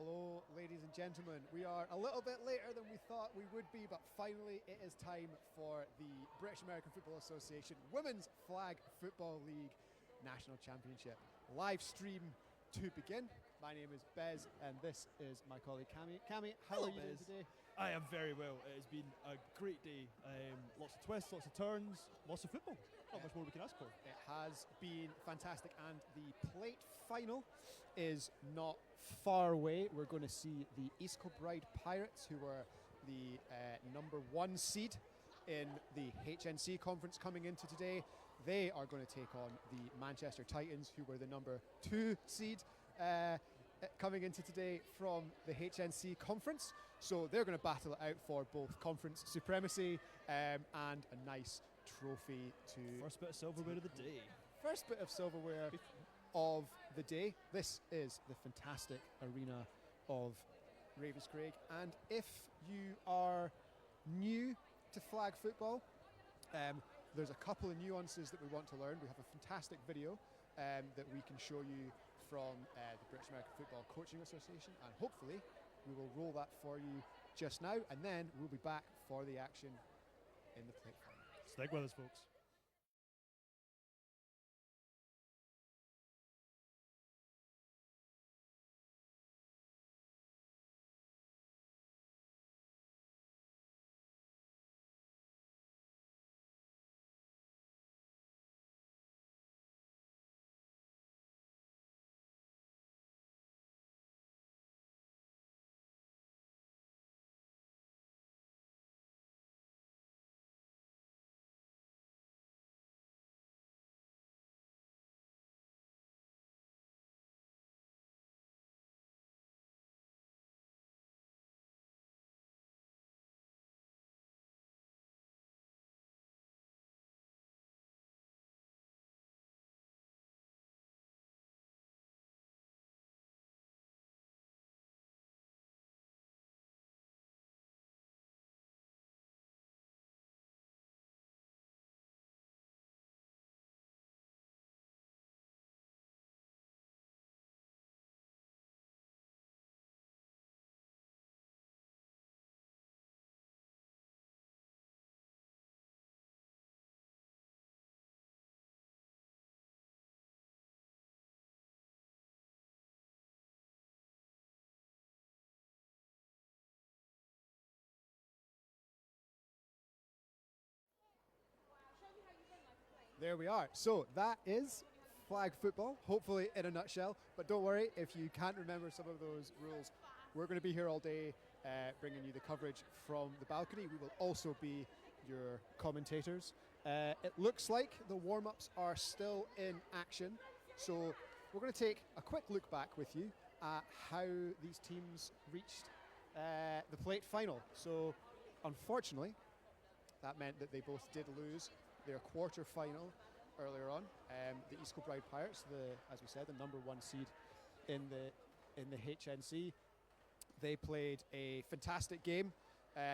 Hello, ladies and gentlemen. We are a little bit later than we thought we would be, but finally it is time for the British American Football Association Women's Flag Football League National Championship live stream to begin. My name is Bez, and this is my colleague Cami. Cami, how are you doing today? I am very well. It has been a great day. Lots of twists, lots of turns, lots of football. Not much more we can ask for. It has been fantastic, and the plate final is not far away. We're going to see the East Kilbride Pirates, who were the number one seed in the HNC conference coming into today. They are going to take on the Manchester Titans, who were the number 2 seed coming into today from the HNC conference. So they're going to battle it out for both conference supremacy and a nice trophy to... First bit of silverware of the day. First bit of silverware of the day. This is the fantastic arena of Ravenscraig, and if you are new to flag football, there's a couple of nuances that we want to learn. We have a fantastic video that we can show you from the British American Football Coaching Association, and hopefully we will roll that for you just now, and then we'll be back for the action in the plate final. Stick with us, folks. There we are. So that is flag football, hopefully in a nutshell. But don't worry, if you can't remember some of those rules, we're going to be here all day bringing you the coverage from the balcony. We will also be your commentators. It looks like the warm-ups are still in action. So we're going to take a quick look back with you at how these teams reached the plate final. So unfortunately, that meant that they both did lose their quarter final earlier on. The East Kilbride Pirates, as we said, the number 1 seed in the HNC, they played a fantastic game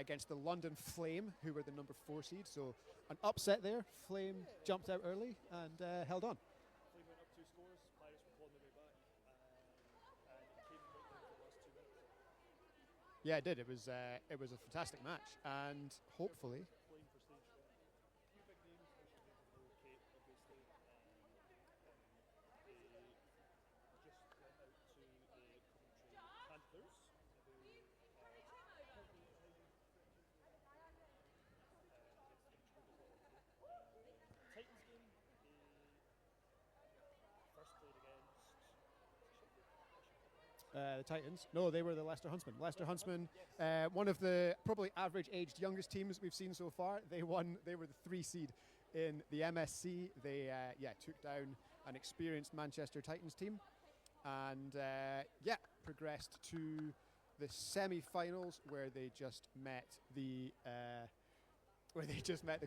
against the London Flame, who were the number 4 seed. So an upset there. Flame jumped out early and held on. Flame went up 2 scores. Pirates were clawing their way back, and it came right down to the last 2 minutes. Yeah, it did. It was a fantastic match, and hopefully. Playing for stage 1. Few big names, especially Kate, obviously. They just went out to the Coventry Panthers, who are Titans game. They first played against The Titans. No, they were the Leicester Huntsmen. Leicester Huntsmen, one of the probably average-aged youngest teams we've seen so far. They won. They were the 3 seed in the MSC. They took down an experienced Manchester Titans team, and progressed to the semi-finals where they just met the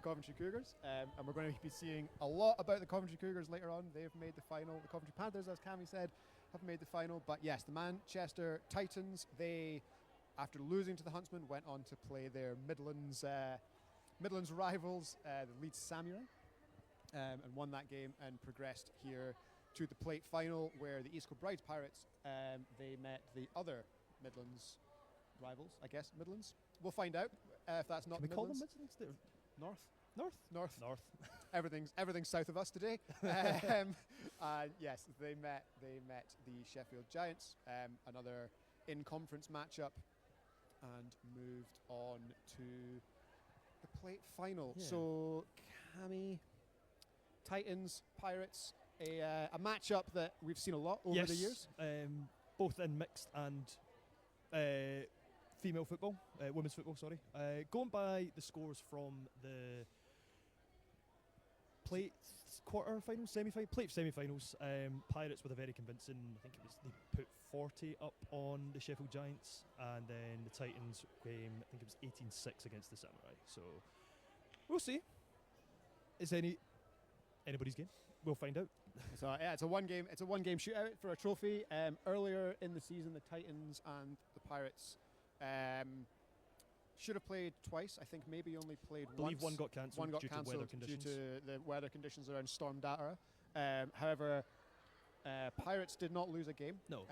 Coventry Cougars, and we're going to be seeing a lot about the Coventry Cougars later on. They've made the final. The Coventry Panthers, as Cammy said, have made the final. But yes, the Manchester Titans, they, after losing to the Huntsmen, went on to play their Midlands rivals, the Leeds Samurai, and won that game and progressed here to the plate final, where the East Kilbride Pirates, they met the other Midlands rivals, I guess. Midlands. We'll find out if that's not Can we the call them Midlands. Midlands? They're North? North. North. Everything's south of us today. Yes, they met the Sheffield Giants, another in-conference matchup, and moved on to the plate final. Yeah. So, Cammy, Titans, Pirates, a matchup that we've seen a lot over the years. Both in mixed and female football, women's football, sorry. Going by the scores from the plate quarter-finals, plate semi-finals, Pirates with a very convincing, I think it was, they put 40 up on the Sheffield Giants, and then the Titans game, I think it was 18-6 against the Samurai. So, we'll see. Is anybody's game? We'll find out. So yeah, it's a one game shootout for a trophy. Earlier in the season, the Titans and the Pirates should have played twice. I think maybe only played I believe once. one got cancelled due to weather conditions. Due to the weather conditions around Storm Dara. However, Pirates did not lose a game. No,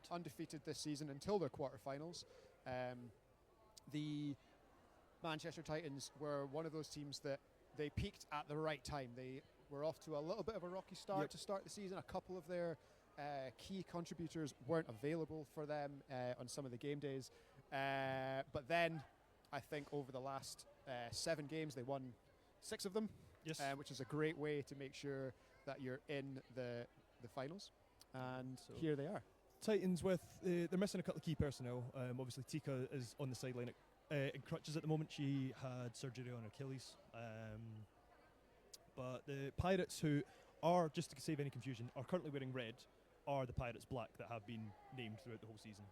undefeated this season until their quarterfinals. The Manchester Titans were one of those teams that they peaked at the right time. They were off to a little bit of a rocky start to start the season. A couple of their key contributors weren't available for them on some of the game days. But then I think over the last 7 games, they won 6 of them, which is a great way to make sure that you're in the finals. And so here they are. Titans with, they're missing a couple of key personnel. Obviously, Tika is on the sideline in crutches at the moment. She had surgery on Achilles. But the Pirates, who are, just to save any confusion, are currently wearing red, are the Pirates black that have been named throughout the whole season.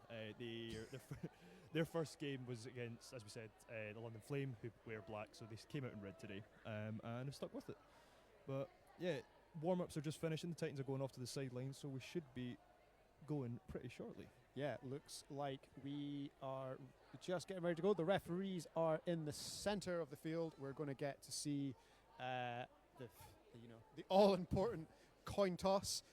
Their first game was against, as we said, the London Flame, who wear black, so they came out in red today and have stuck with it. But yeah, warm-ups are just finishing. The Titans are going off to the sideline, so we should be going pretty shortly. Yeah, it looks like we are just getting ready to go. The referees are in the centre of the field. We're going to get to see the all-important coin toss,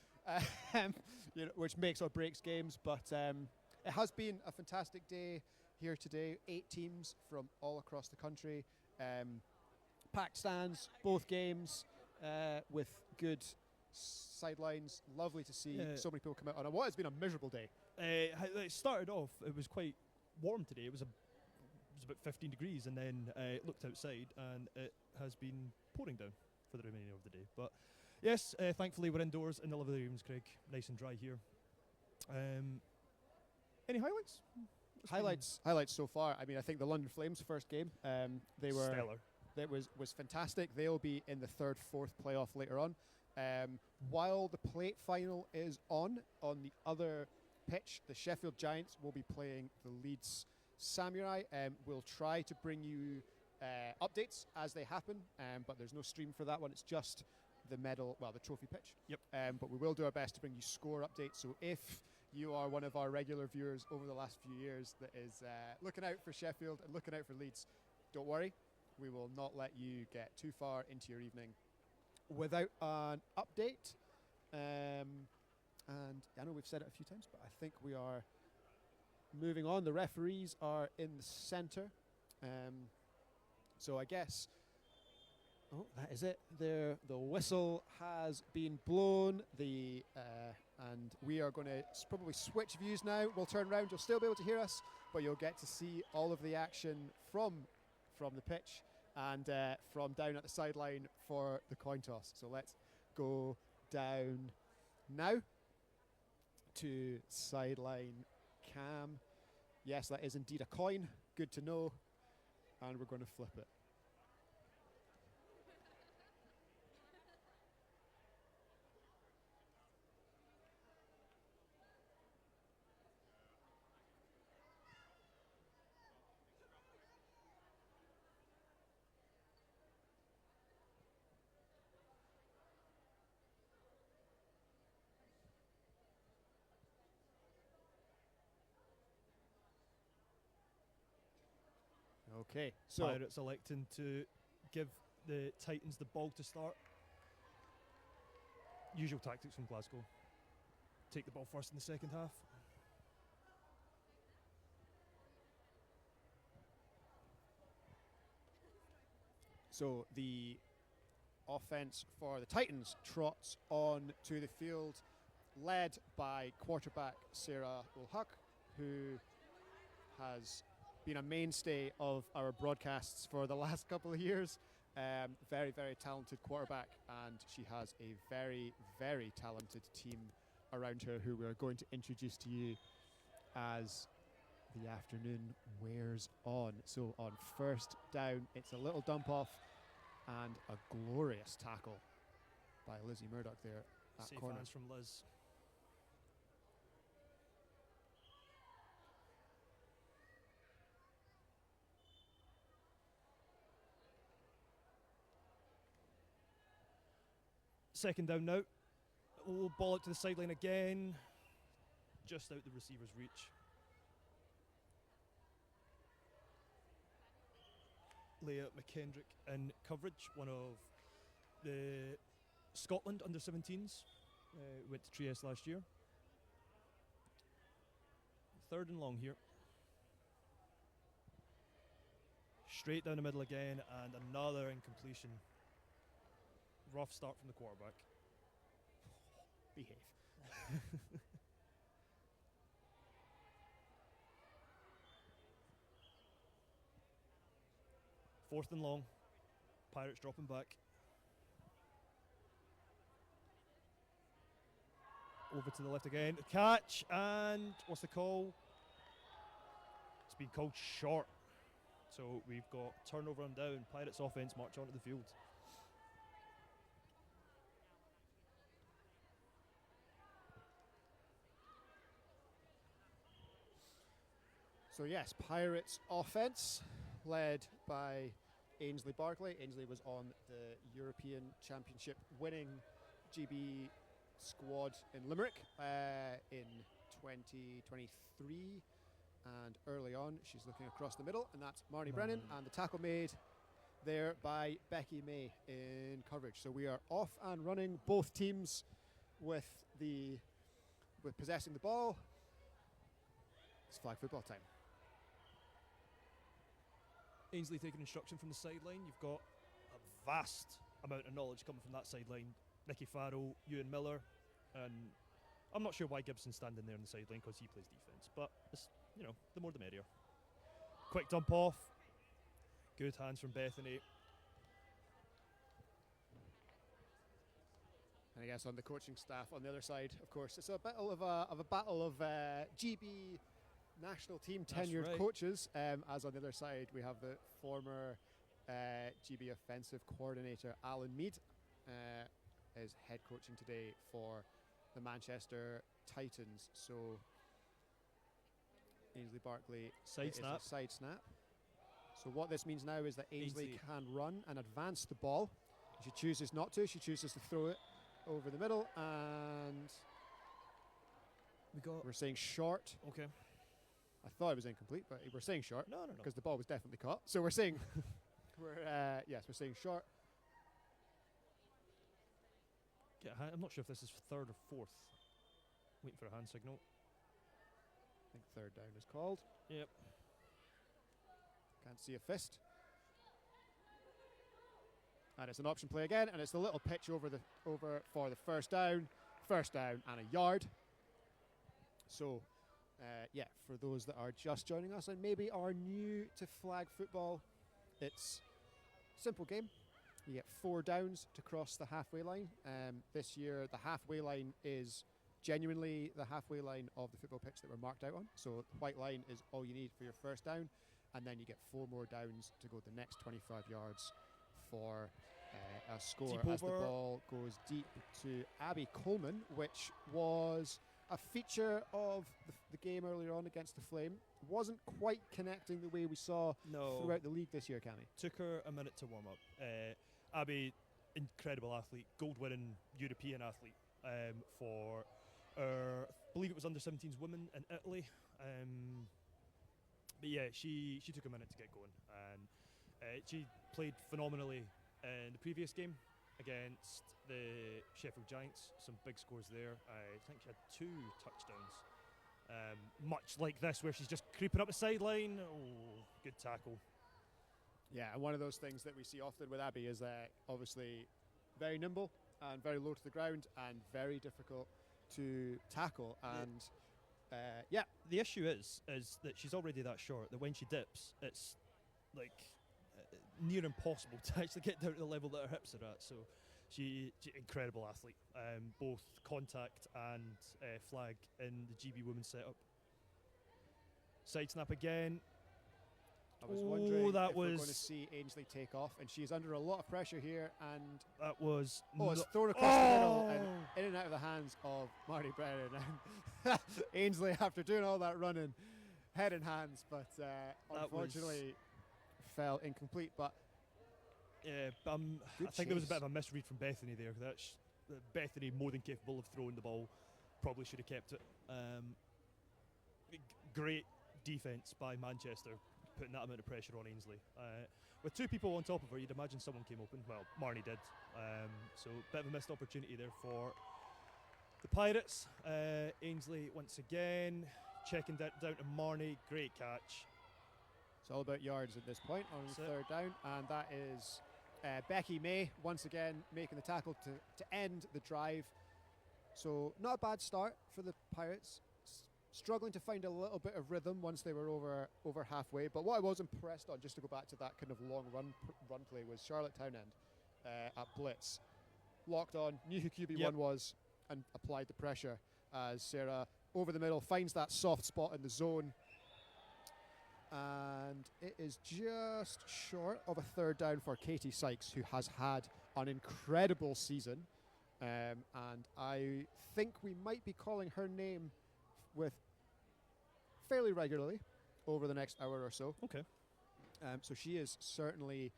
which makes or breaks games. But it has been a fantastic day here today. 8 teams from all across the country, packed stands, both games, with good sidelines. Lovely to see so many people come out on what has been a miserable day. It started off, it was quite warm today. It was about 15 degrees, and then looked outside and it has been pouring down for the remainder of the day. But yes, thankfully we're indoors in the living rooms, Craig, nice and dry here. Any highlights? Highlights so far. I mean, I think the London Flames' first game, they were stellar. That was fantastic. They'll be in the 3rd, 4th playoff later on. While the plate final is on the other pitch, the Sheffield Giants will be playing the Leeds Samurai. We'll try to bring you updates as they happen, but there's no stream for that one. It's just the trophy pitch. Yep. But we will do our best to bring you score updates. So if you are one of our regular viewers over the last few years that is looking out for Sheffield and looking out for Leeds, don't worry. We will not let you get too far into your evening without an update. And I know we've said it a few times, but I think we are moving on. The referees are in the centre. So I guess, that is it. The whistle has been blown. And we are going to probably switch views now. We'll turn around. You'll still be able to hear us, but you'll get to see all of the action from the pitch and from down at the sideline for the coin toss. So let's go down now to sideline cam. Yes, that is indeed a coin. Good to know. And we're going to flip it. Okay, so Pirates electing to give the Titans the ball to start. Usual tactics from Glasgow. Take the ball first in the second half. So the offense for the Titans trots on to the field, led by quarterback Sarah Ulhuck, who has been a mainstay of our broadcasts for the last couple of years. Very, very talented quarterback, and she has a very, very talented team around her who we're going to introduce to you as the afternoon wears on. So on first down, it's a little dump off and a glorious tackle by Lizzie Murdoch there at Safe corner. hands from Liz. Second down now. Oh, ball out to the sideline again. Just out the receiver's reach. Leah McKendrick in coverage, one of the Scotland under-17s. Went to Trieste last year. Third and long here. Straight down the middle again, and another incompletion. Rough start from the quarterback. Behave. Fourth and long. Pirates dropping back. Over to the left again. Catch, and what's the call? It's been called short. So we've got turnover on down. Pirates offense march onto the field. So yes, Pirates offense led by Ainsley Barclay. Ainsley was on the European Championship winning GB squad in Limerick in 2023, and early on she's looking across the middle, and that's Marnie Brennan, and the tackle made there by Becky May in coverage. So we are off and running, both teams with possessing the ball. It's flag football time. Ainsley taking instruction from the sideline. You've got a vast amount of knowledge coming from that sideline. Nicky Farrell, Ewan Miller, and I'm not sure why Gibson's standing there on the sideline because he plays defence, but it's, you know, the more the merrier. Quick dump off. Good hands from Bethany. And I guess on the coaching staff on the other side, of course, it's a battle of battle of GB national team tenured coaches, as on the other side we have the former GB offensive coordinator Alan Mead is head coaching today for the Manchester Titans. So Ainsley Barclay side snap. So what this means now is that Ainsley can run and advance the ball. She chooses not to. She chooses to throw it over the middle, and we're saying short. Okay. I thought it was incomplete, but we're saying short. No. Because the ball was definitely caught. So we're saying, we're saying short. I'm not sure if this is third or fourth. Waiting for a hand signal. I think third down is called. Yep. Can't see a fist. And it's an option play again, and it's the little pitch over for the first down and a yard. So. For those that are just joining us and maybe are new to flag football, it's a simple game. You get 4 downs to cross the halfway line. This year, the halfway line is genuinely the halfway line of the football pitch that we're marked out on. So the white line is all you need for your first down, and then you get 4 more downs to go the next 25 yards for a score deep as over. The ball goes deep to Abby Coleman, which was a feature of the game earlier on against the Flame. Wasn't quite connecting the way we saw throughout the league this year, Cammy. Took her a minute to warm up. Abby, incredible athlete, gold-winning European athlete for, I believe it was under-17s women in Italy. But yeah, she took a minute to get going, and she played phenomenally in the previous game against the Sheffield Giants. Some big scores there. I think she had 2 touchdowns. Much like this, where she's just creeping up the sideline. Oh, good tackle. Yeah, and one of those things that we see often with Abby is obviously very nimble and very low to the ground and very difficult to tackle. And The issue is that she's already that short that when she dips, it's like near impossible to actually get down to the level that her hips are at. So she incredible athlete, both contact and flag in the GB women's setup. Side snap again. I was wondering if that we're going was to see Ainsley take off, and she's under a lot of pressure here, and that was it's thrown across the middle and in and out of the hands of Marty Brennan. And Ainsley, after doing all that running, head in hands, but unfortunately fell incomplete. But yeah, I think there was a bit of a misread from Bethany there. Bethany more than capable of throwing the ball, probably should have kept it. Great defence by Manchester, putting that amount of pressure on Ainsley. With two people on top of her, you'd imagine someone came open. Well, Marnie did. So a bit of a missed opportunity there for the Pirates. Ainsley once again checking down to Marnie. Great catch. It's all about yards at this point on third down, and that is Becky May once again making the tackle to end the drive. So not a bad start for the Pirates. Struggling to find a little bit of rhythm once they were over halfway. But what I was impressed on, just to go back to that kind of long run play, was Charlotte Townend at blitz. Locked on, knew who QB1 was, and applied the pressure as Sarah over the middle finds that soft spot in the zone. And it is just short of a third down for Katie Sykes, who has had an incredible season. And I think we might be calling her name with fairly regularly over the next hour or so. Okay. So she is certainly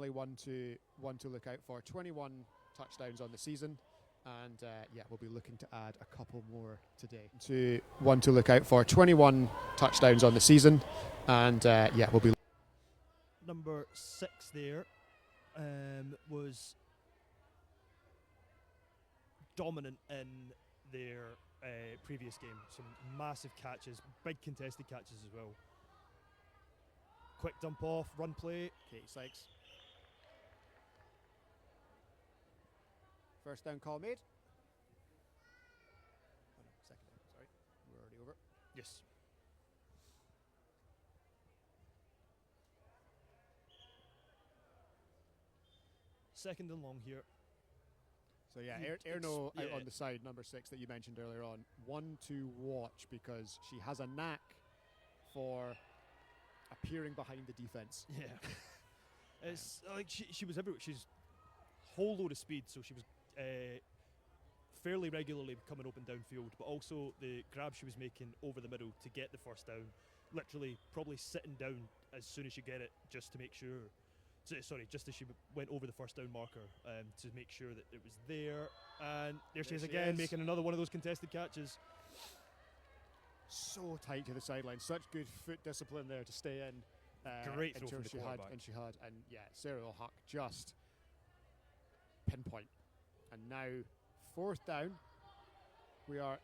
one to look out for. 21 touchdowns on the season, and we'll be looking to add a couple more today. One to look out for. 21 touchdowns on the season, and we'll be. Number 6 there was dominant in their previous game. Some massive catches, big contested catches as well. Quick dump off, run play. Katie Sykes. First down call made. Oh no, second down, sorry. We're already over. Yes. Second and long here. So Erno out on the side, number 6 that you mentioned earlier on. One to watch because she has a knack for appearing behind the defense. Yeah. It's like she was everywhere. She's whole load of speed, so she was fairly regularly coming open downfield, but also the grab she was making over the middle to get the first down. Literally probably sitting down as soon as you get it just to make sure. Just as she went over the first down marker to make sure that it was there. And there she is again, making another one of those contested catches. So tight to the sideline. Such good foot discipline there to stay in. Great throw from the quarterback. And Sarah Huck just pinpoint. And now, fourth down. We are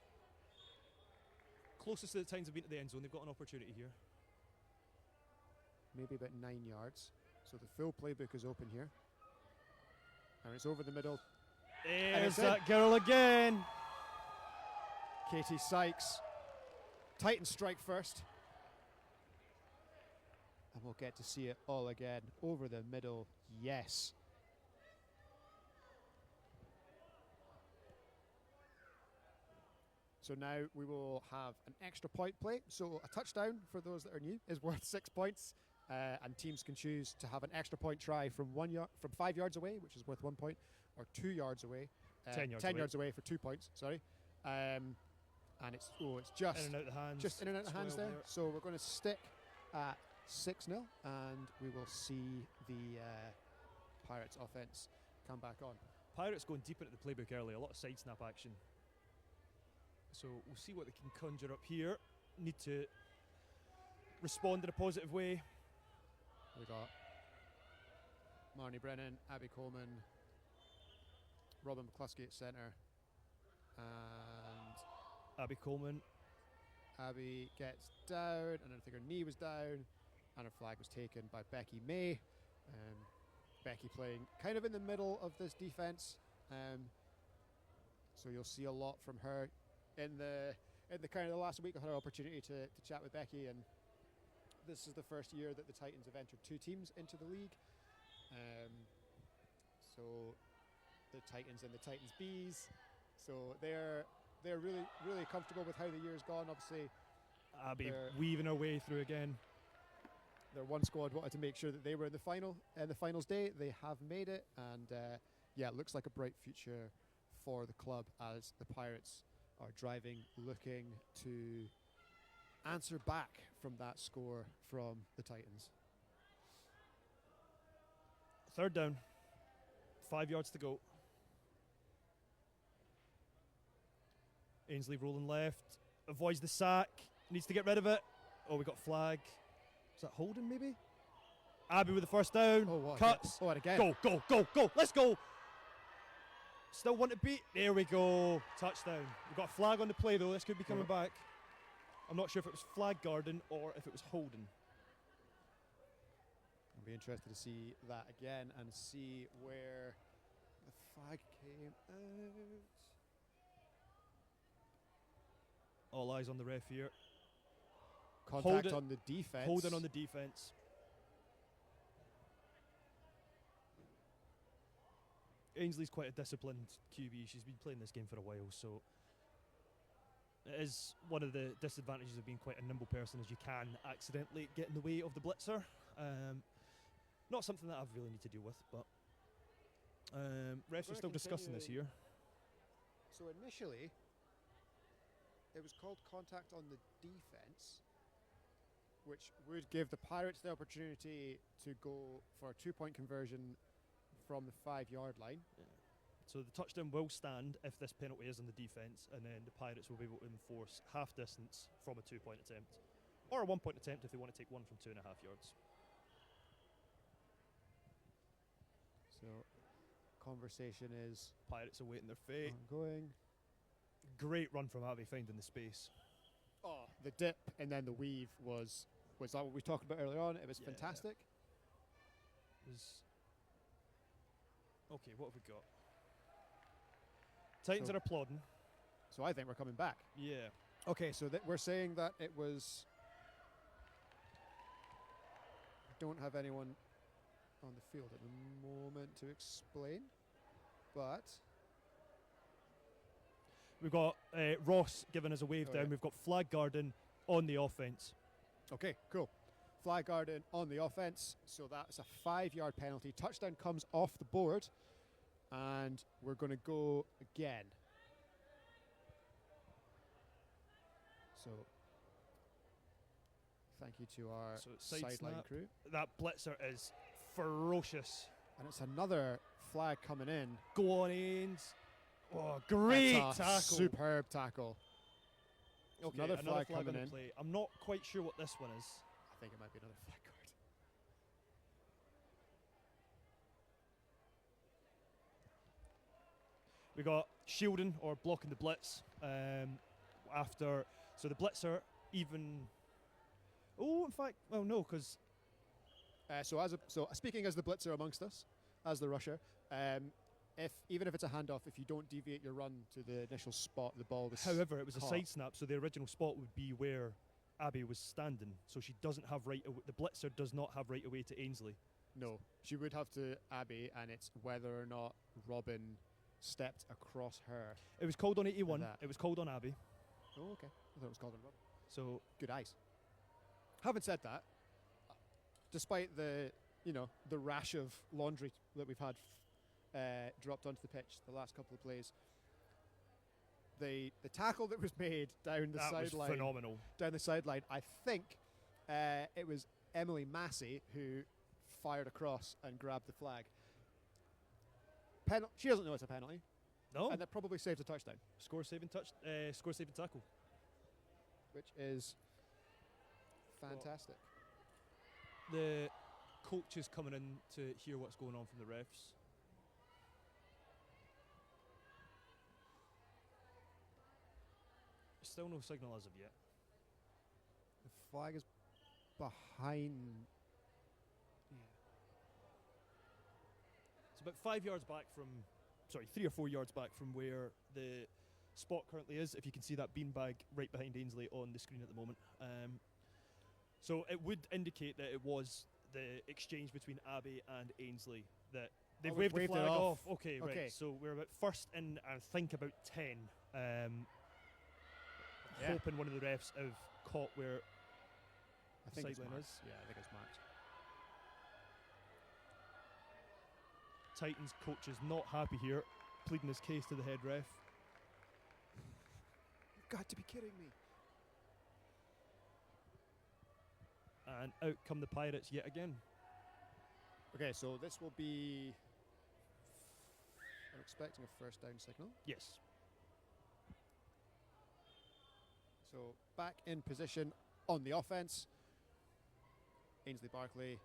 closest to the Titans have been to the end zone. They've got an opportunity here. Maybe about 9 yards. So the full playbook is open here. And it's over the middle. There's that girl again. Katie Sykes. Titan strike first. And we'll get to see it all again. Over the middle, yes. So now we will have an extra point play. So a touchdown, for those that are new, is worth 6 points. And teams can choose to have an extra point try from 5 yards away, which is worth 1 point, or 2 yards away. 10 yards away for 2 points, sorry. And it's just in and out the hands. Just in and out the hands there. So we're going to stick at 6-0, and we will see the Pirates offense come back on. Pirates going deep into the playbook early, a lot of side snap action. So we'll see what they can conjure up here. Need to respond in a positive way. We got Marnie Brennan, Abby Coleman, Robin McCluskey at centre, and Abby Coleman. Abby gets down, and I think her knee was down, and a flag was taken by Becky May. Becky playing kind of in the middle of this defence, so you'll see a lot from her in the kind of the last week. I had an opportunity to chat with Becky, and this is the first year that the Titans have entered 2 teams into the league. So the Titans and the Titans Bees. So they're really comfortable with how the year's gone. Obviously, Abby weaving her way through again. Their one squad wanted to make sure that they were in the finals day. They have made it, and it looks like a bright future for the club as the Pirates are driving, looking to answer back from that score from the Titans. 3rd down, 5 yards to go. Ainsley rolling left, avoids the sack, needs to get rid of it. Oh, we got flag. Is that holding maybe? Abby with the 1st down. Oh, what cuts. Oh, and again. Go. Let's go. Still want to beat. There we go. Touchdown. We've got a flag on the play though. This could be coming back. I'm not sure if it was flag guarding or if it was holding. I'll be interested to see that again and see where the flag came out. All eyes on the ref here. Contact on the defense. Holding on the defense. Ainsley's quite a disciplined QB. She's been playing this game for a while, so it is one of the disadvantages of being quite a nimble person, as you can accidentally get in the way of the blitzer. Not something that I've really need to deal with, but refs are still discussing this here. So initially, it was called contact on the defense, which would give the Pirates the opportunity to go for a 2-point conversion from the 5-yard line. Yeah. So the touchdown will stand if this penalty is on the defence, and then the Pirates will be able to enforce half distance from a 2-point attempt, or a 1-point attempt if they want to take one from 2.5 yards. So conversation is Pirates are waiting their fate. Ongoing. Great run from Abby finding the space. Oh, the dip and then the weave was that what we talked about earlier on? It was fantastic. Okay, what have we got? Titans are applauding. So I think we're coming back. Yeah. Okay, so we're saying that it was... We don't have anyone on the field at the moment to explain, but... We've got Ross giving us a wave down. Yeah. We've got flag guarding on the offence. Okay, cool. Flag guarding on the offence, so that's a 5-yard penalty. Touchdown comes off the board, and we're going to go again. So, thank you to our sideline crew. That blitzer is ferocious. And it's another flag coming in. Go on, Ains. Oh, great tackle. Superb tackle. Okay, another flag on coming the in. play. I'm not quite sure what this one is. I think it might be another flag guard. We got shielding or blocking the blitz after. So the blitzer even. Oh, in fact, well, no, because. So speaking as the blitzer amongst us, as the rusher, even if it's a handoff, if you don't deviate your run to the initial spot, the ball was. However, it was caught. a side snap, so the original spot would be where Abby was standing. So she doesn't have right. The blitzer does not have right away to Ainsley. No, she would have to Abby, and it's whether or not Robin stepped across her. It was called on 81. It was called on Abby. Oh, okay. I thought it was called on Robin. So good eyes. Having said that, despite the rash of laundry that we've had dropped onto the pitch the last couple of plays, the tackle that was made down the sideline was phenomenal. Down the sideline, I think it was Emily Massey who fired across and grabbed the flag. She doesn't know it's a penalty. No, and that probably saved a touchdown. Score saving tackle, which is fantastic. The coach is coming in to hear what's going on from the refs. Still no signal as of yet. The flag is behind. It's about 5 yards back from, 3 or 4 yards back from where the spot currently is. If you can see that beanbag right behind Ainsley on the screen at the moment. So it would indicate that it was the exchange between Abbey and Ainsley that they've waved the flag off. Okay, right. So we're about first in, I think about 10. Hoping one of the refs have caught where I think the it's sideline marked. is. Yeah, I think it's marked. Titans coach is not happy here, pleading his case to the head ref. You've got to be kidding me. And out come the Pirates yet again. Okay, so this will be. I'm expecting a first down signal. Yes. So back in position on the offense. Ainsley Barkley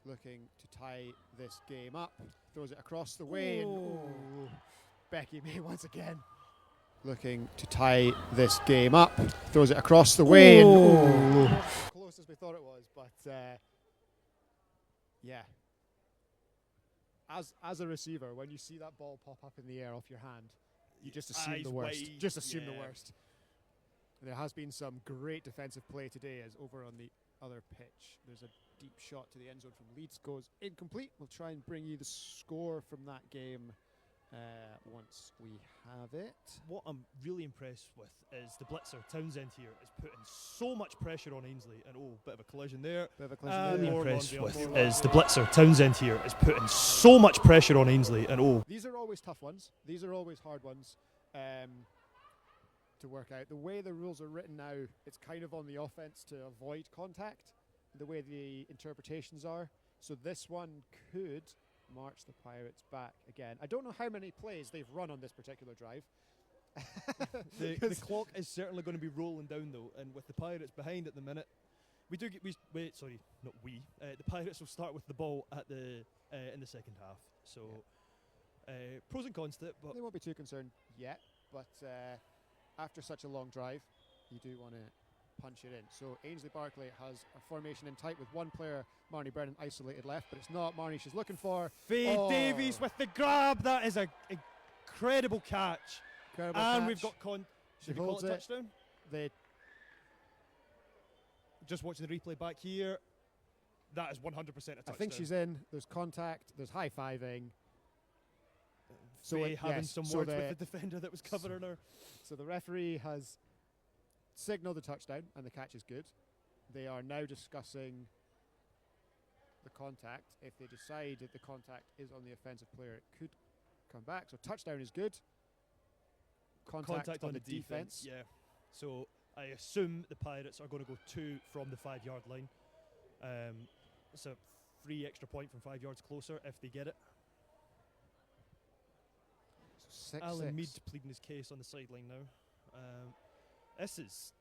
looking to tie this game up. Throws it across the way. And Becky May once again looking to tie this game up. Throws it across the way. And close as we thought it was, but yeah. As a receiver, when you see that ball pop up in the air off your hand, you just assume the worst. Just assume the worst. There has been some great defensive play today as over on the other pitch. There's a deep shot to the end zone from Leeds, goes incomplete. We'll try and bring you the score from that game once we have it. What I'm really impressed with is the blitzer, Townsend, here is putting so much pressure on Ainsley. And bit of a collision there. Really impressed with is the blitzer, Townsend, here is putting so much pressure on Ainsley. And these are always tough ones. These are always hard ones. To work out. The way the rules are written now, it's kind of on the offense to avoid contact, the way the interpretations are. So this one could march the Pirates back again. I don't know how many plays they've run on this particular drive. the clock is certainly going to be rolling down though, and with the Pirates behind at the minute, the Pirates will start with the ball at the in the second half. So pros and cons to it, but they won't be too concerned yet. But after such a long drive, you do want to punch it in. So Ainsley Barkley has a formation in tight with one player, Marnie Brennan, isolated left, but it's not Marnie she's looking for. Faye Davies with the grab. That is an incredible catch. And we've got She holds it. it. Touchdown? Just watching the replay back here. That is 100% a touchdown. I think she's in. There's contact. There's high-fiving. So having some words with the defender that was covering her. So the referee has signalled the touchdown and the catch is good. They are now discussing the contact. If they decide that the contact is on the offensive player, it could come back. So touchdown is good. Contact on the defense. Yeah. So I assume the Pirates are going to go 2 from the 5-yard line. It's a free extra point from 5 yards closer if they get it. Alan Mead pleading his case on the sideline now. This is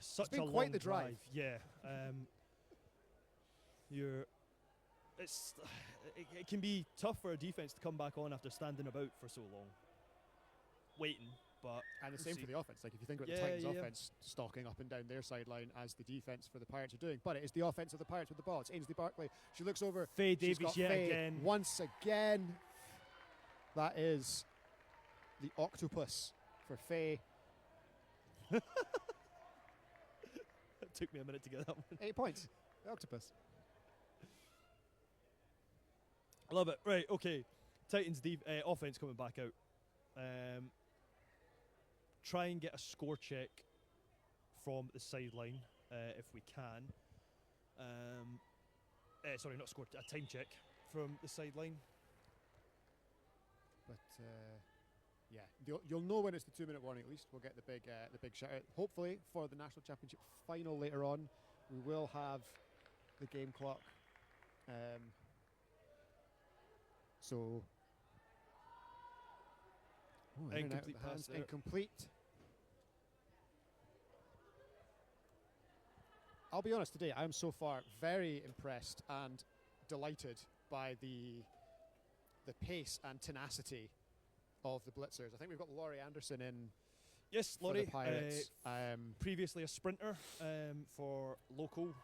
such a long quite the drive. Yeah. It can be tough for a defense to come back on after standing about for so long, waiting. But and the same for the offense. Like if you think about the Titans' offense stalking up and down their sideline as the defense for the Pirates are doing, but it is the offense of the Pirates with the ball. It's Ainsley Barkley. She looks over. Faye Davies again. Once again. That is the octopus for Faye. It took me a minute to get that one. 8 points. The octopus. I love it. Right, okay. Titans offense coming back out. Try and get a score check from the sideline if we can. Sorry, not score, a time check from the sideline. But yeah, you'll know when it's the 2-minute warning. At least we'll get the big shout out. Hopefully for the national championship final later on, we will have the game clock. So incomplete pass there. Incomplete. I'll be honest today, I am so far very impressed and delighted by the pace and tenacity of the blitzers. I think we've got Laurie Anderson in. Yes, Laurie, previously a sprinter for local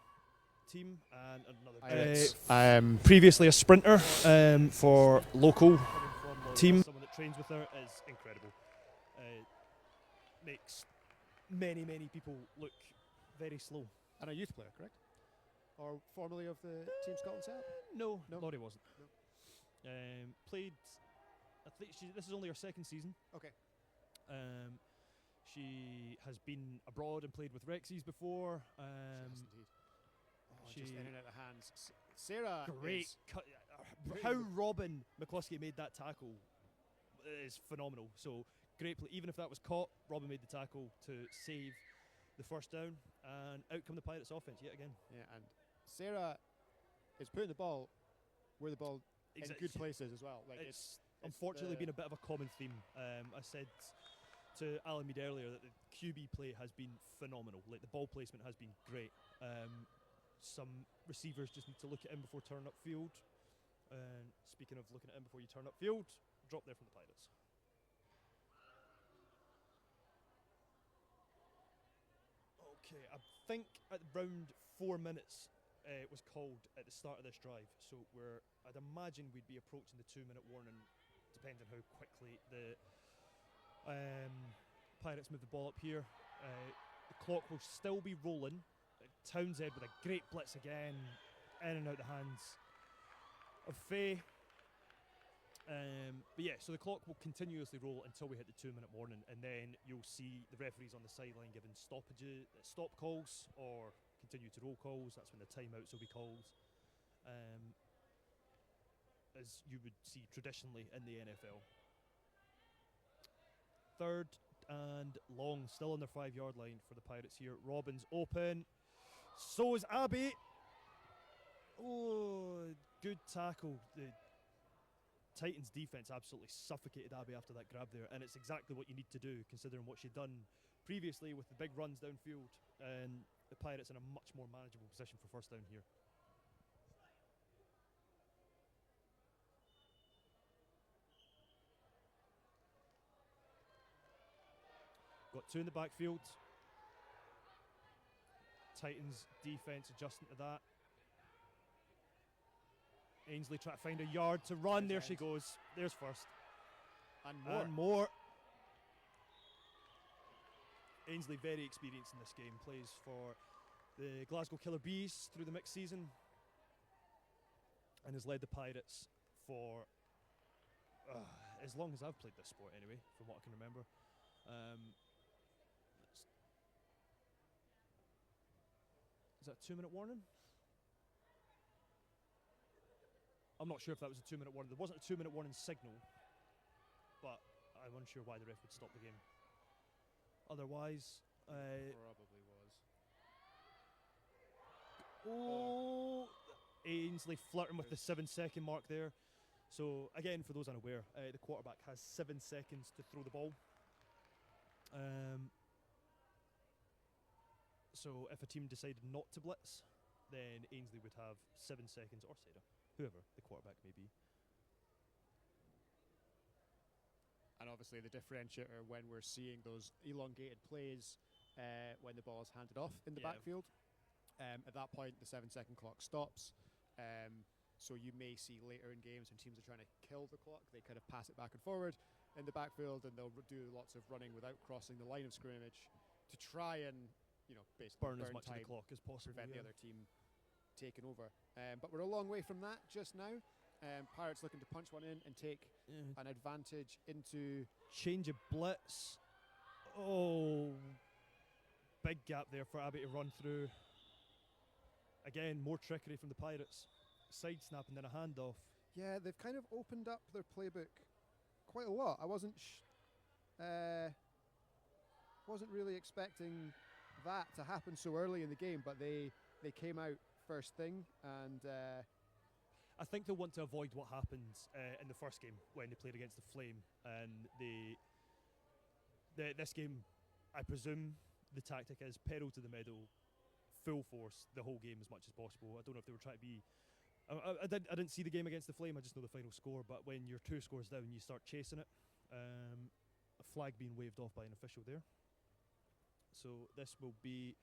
team and another. Previously a sprinter for local Coming from team. someone that trains with her is incredible. Makes many people look very slow. And a youth player, correct? Or formerly of the Team Scotland setup? No, No. Laurie wasn't. No. Played. I think this is only her second season. Okay. She has been abroad and played with Rexies before. Yes, indeed. Oh, just she- in and out of hands. Sarah Great is cut. really How good. Robin McCluskey made that tackle is phenomenal. So great play. Even if that was caught, Robin made the tackle to save the first down, and out come the Pirates offense yet again. Yeah, and Sarah is putting the ball where the ball in good She- places as well. Like It's unfortunately been a bit of a common theme. I said to Alan Mead earlier that the QB play has been phenomenal. Like the ball placement has been great. Some receivers just need to look at him before turning upfield. And speaking of looking at him before you turn upfield, drop there from the Pirates. Okay, I think at around 4 minutes was called at the start of this drive. So I'd imagine we'd be approaching the 2-minute warning, depending on how quickly the Pirates move the ball up here. The clock will still be rolling. Townsend with a great blitz again, in and out the hands of Faye. But yeah, so the clock will continuously roll until we hit the 2-minute warning, and then you'll see the referees on the sideline giving stop calls or continue to roll calls. That's when the timeouts will be called, as you would see traditionally in the NFL. 3rd and long, still on their 5-yard line for the Pirates here. Robin's open. So is Abbey. Oh, good tackle. The Titans defense absolutely suffocated Abbey after that grab there, and it's exactly what you need to do considering what she'd done previously with the big runs downfield, and the Pirates in a much more manageable position for first down here. Got 2 in the backfield. Titans defense adjusting to that. Ainsley trying to find a yard to run. There she goes. There's first. And more. And more. Ainsley very experienced in this game. Plays for the Glasgow Killer Bees through the mixed season, and has led the Pirates for as long as I've played this sport anyway, from what I can remember. Is that a 2-minute warning? I'm not sure if that was a 2-minute warning. There wasn't a 2-minute warning signal, but I'm unsure why the ref would stop the game. Otherwise, Probably was. oh, Ainsley flirting with the 7-second mark there. So again, for those unaware, the quarterback has 7 seconds to throw the ball. So if a team decided not to blitz, then Ainsley would have 7 seconds, or Sarah, whoever the quarterback may be. And obviously the differentiator when we're seeing those elongated plays when the ball is handed off in the Yeah. backfield. At that point, the 7-second clock stops. So you may see later in games when teams are trying to kill the clock, they kind of pass it back and forward in the backfield, and they'll do lots of running without crossing the line of scrimmage to try and, basically Burn as much of the time, clock as possible. prevent the yeah. other team taking over. But we're a long way from that just now. Pirates looking to punch one in and take Yeah. an advantage into. Change of blitz. Oh, big gap there for Abbey to run through. Again, more trickery from the Pirates. Side snap and then a handoff. Yeah, they've kind of opened up their playbook quite a lot. I wasn't really expecting that to happen so early in the game, but they came out first thing, and I think they'll want to avoid what happened in the first game when they played against the Flame, and this game, I presume the tactic is pedal to the metal, full force the whole game as much as possible. I don't know if they were trying to be. I didn't see the game against the Flame. I just know the final score. But when you're 2 scores down, you start chasing it. A flag being waved off by an official there. So this will be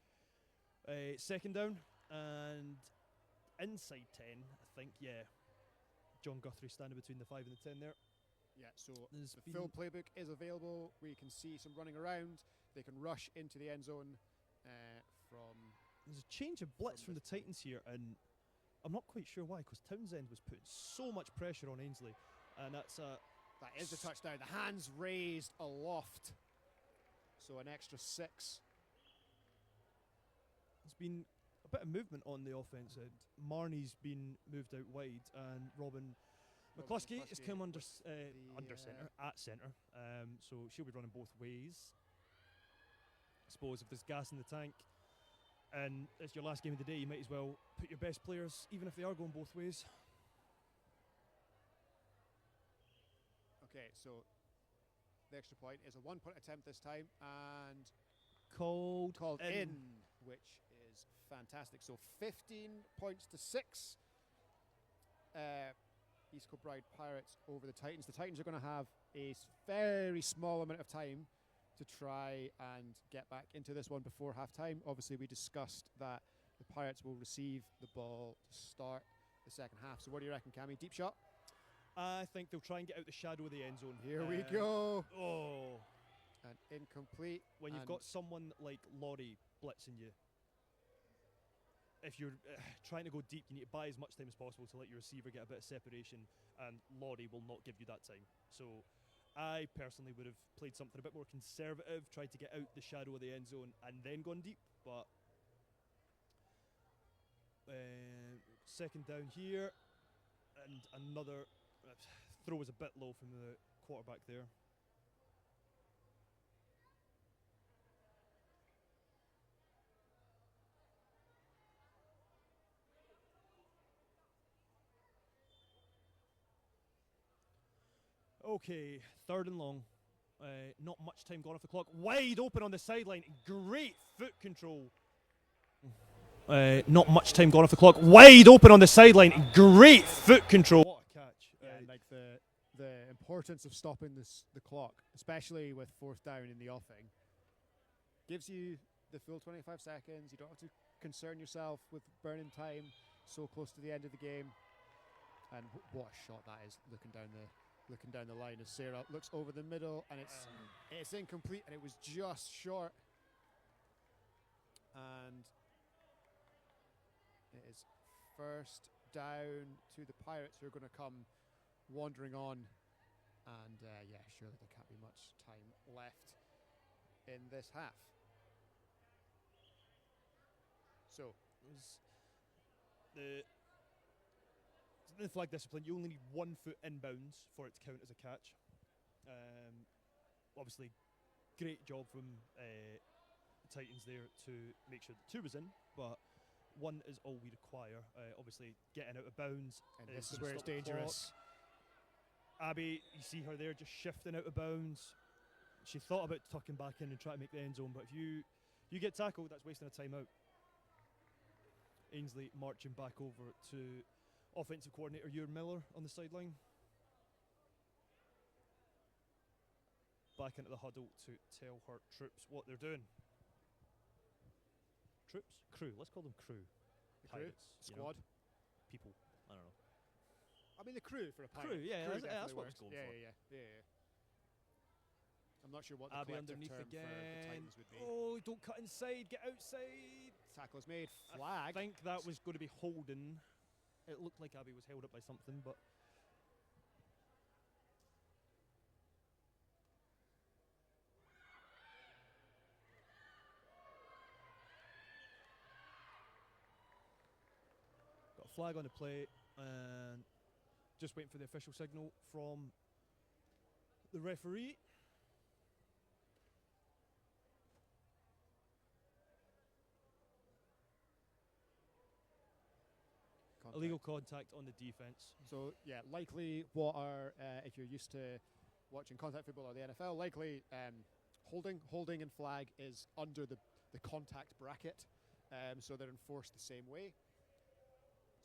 a second down And inside 10, I think, yeah. John Guthrie standing between the 5 and the 10 there. Yeah, so There's the full playbook is available. We can see some running around. They can rush into the end zone from... There's a change of blitz from the Titans here, and I'm not quite sure why, because Townsend was putting so much pressure on Ainsley, and that's a... That is the touchdown. The hands raised aloft. So an extra 6. There's been a bit of movement on the offense end. Marnie's been moved out wide, and Robin McCluskey has come under centre, at centre. So she'll be running both ways. I suppose if there's gas in the tank and it's your last game of the day, you might as well put your best players, even if they are going both ways. Okay, so the extra point is a 1-point attempt this time, and Called in, which is fantastic. So 15 points to 6. East Kilbride Pirates over the Titans. The Titans are going to have a very small amount of time to try and get back into this one before half-time. Obviously, we discussed that the Pirates will receive the ball to start the second half. So what do you reckon, Cammy? Deep shot? I think they'll try and get out the shadow of the end zone. Here we go. Oh. And incomplete. When you've got someone like Laurie blitzing you, if you're trying to go deep, you need to buy as much time as possible to let your receiver get a bit of separation, and Laurie will not give you that time. So I personally would have played something a bit more conservative, tried to get out the shadow of the end zone and then gone deep, but second down here, and another throw was a bit low from the quarterback there. Okay, third and long. Not much time gone off the clock. Wide open on the sideline. Great foot control. Not much time gone off the clock. Wide open on the sideline. Great foot control. What a catch. Yeah, like the importance of stopping the clock, especially with fourth down in the offing, gives you the full 25 seconds. You don't have to concern yourself with burning time so close to the end of the game. And what a shot that is, looking down the line as Sarah looks over the middle, and it's incomplete, and it was just short. And it is first down to the Pirates, who are going to come wandering on. And yeah, surely there can't be much time left in this half. So the flag discipline, you only need 1 foot inbounds for it to count as a catch. Obviously, great job from Titans there to make sure that 2 was in, but 1 is all we require. Obviously, getting out of bounds. And this is where it's dangerous. Abby, you see her there just shifting out of bounds. She thought about tucking back in and trying to make the end zone, but if you get tackled, that's wasting a timeout. Ainsley marching back over to offensive coordinator Ewan Miller on the sideline. Back into the huddle to tell her troops what they're doing. Troops? Crew. Let's call them crew. The Pirates, crew? Squad? People. I don't know. I mean, the crew for a pirate. Crew, yeah, crew that's what works. it's going for. Yeah. I'm not sure what the Abby collective underneath term again. for the Titans would be. Oh, don't cut inside, get outside. Tackle is made. Flag. I think that was going to be holding. It looked like Abby was held up by something, but got a flag on the play, and just waiting for the official signal from the referee. Illegal contact on the defense. So yeah, likely what are if you're used to watching contact football or the NFL, likely holding and flag is under the contact bracket, so they're enforced the same way.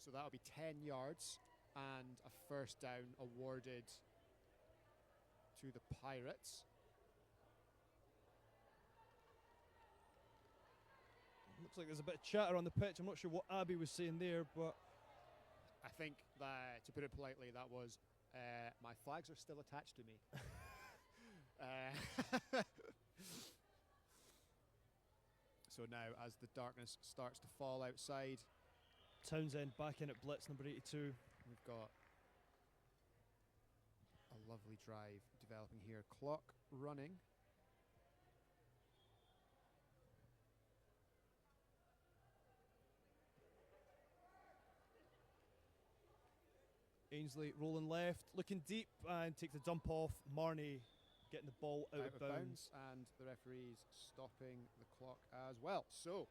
So that'll be 10 yards and a first down awarded to the Pirates. Looks like there's a bit of chatter on the pitch. I'm not sure what Abby was saying there, but I think that, to put it politely, that was my flags are still attached to me. So now, as the darkness starts to fall outside, Townsend back in at blitz number 82. we've got a lovely drive developing here. Clock running. Ainsley rolling left, looking deep, and takes the dump off. Marnie getting the ball out of bounds. And the referee's stopping the clock as well. So,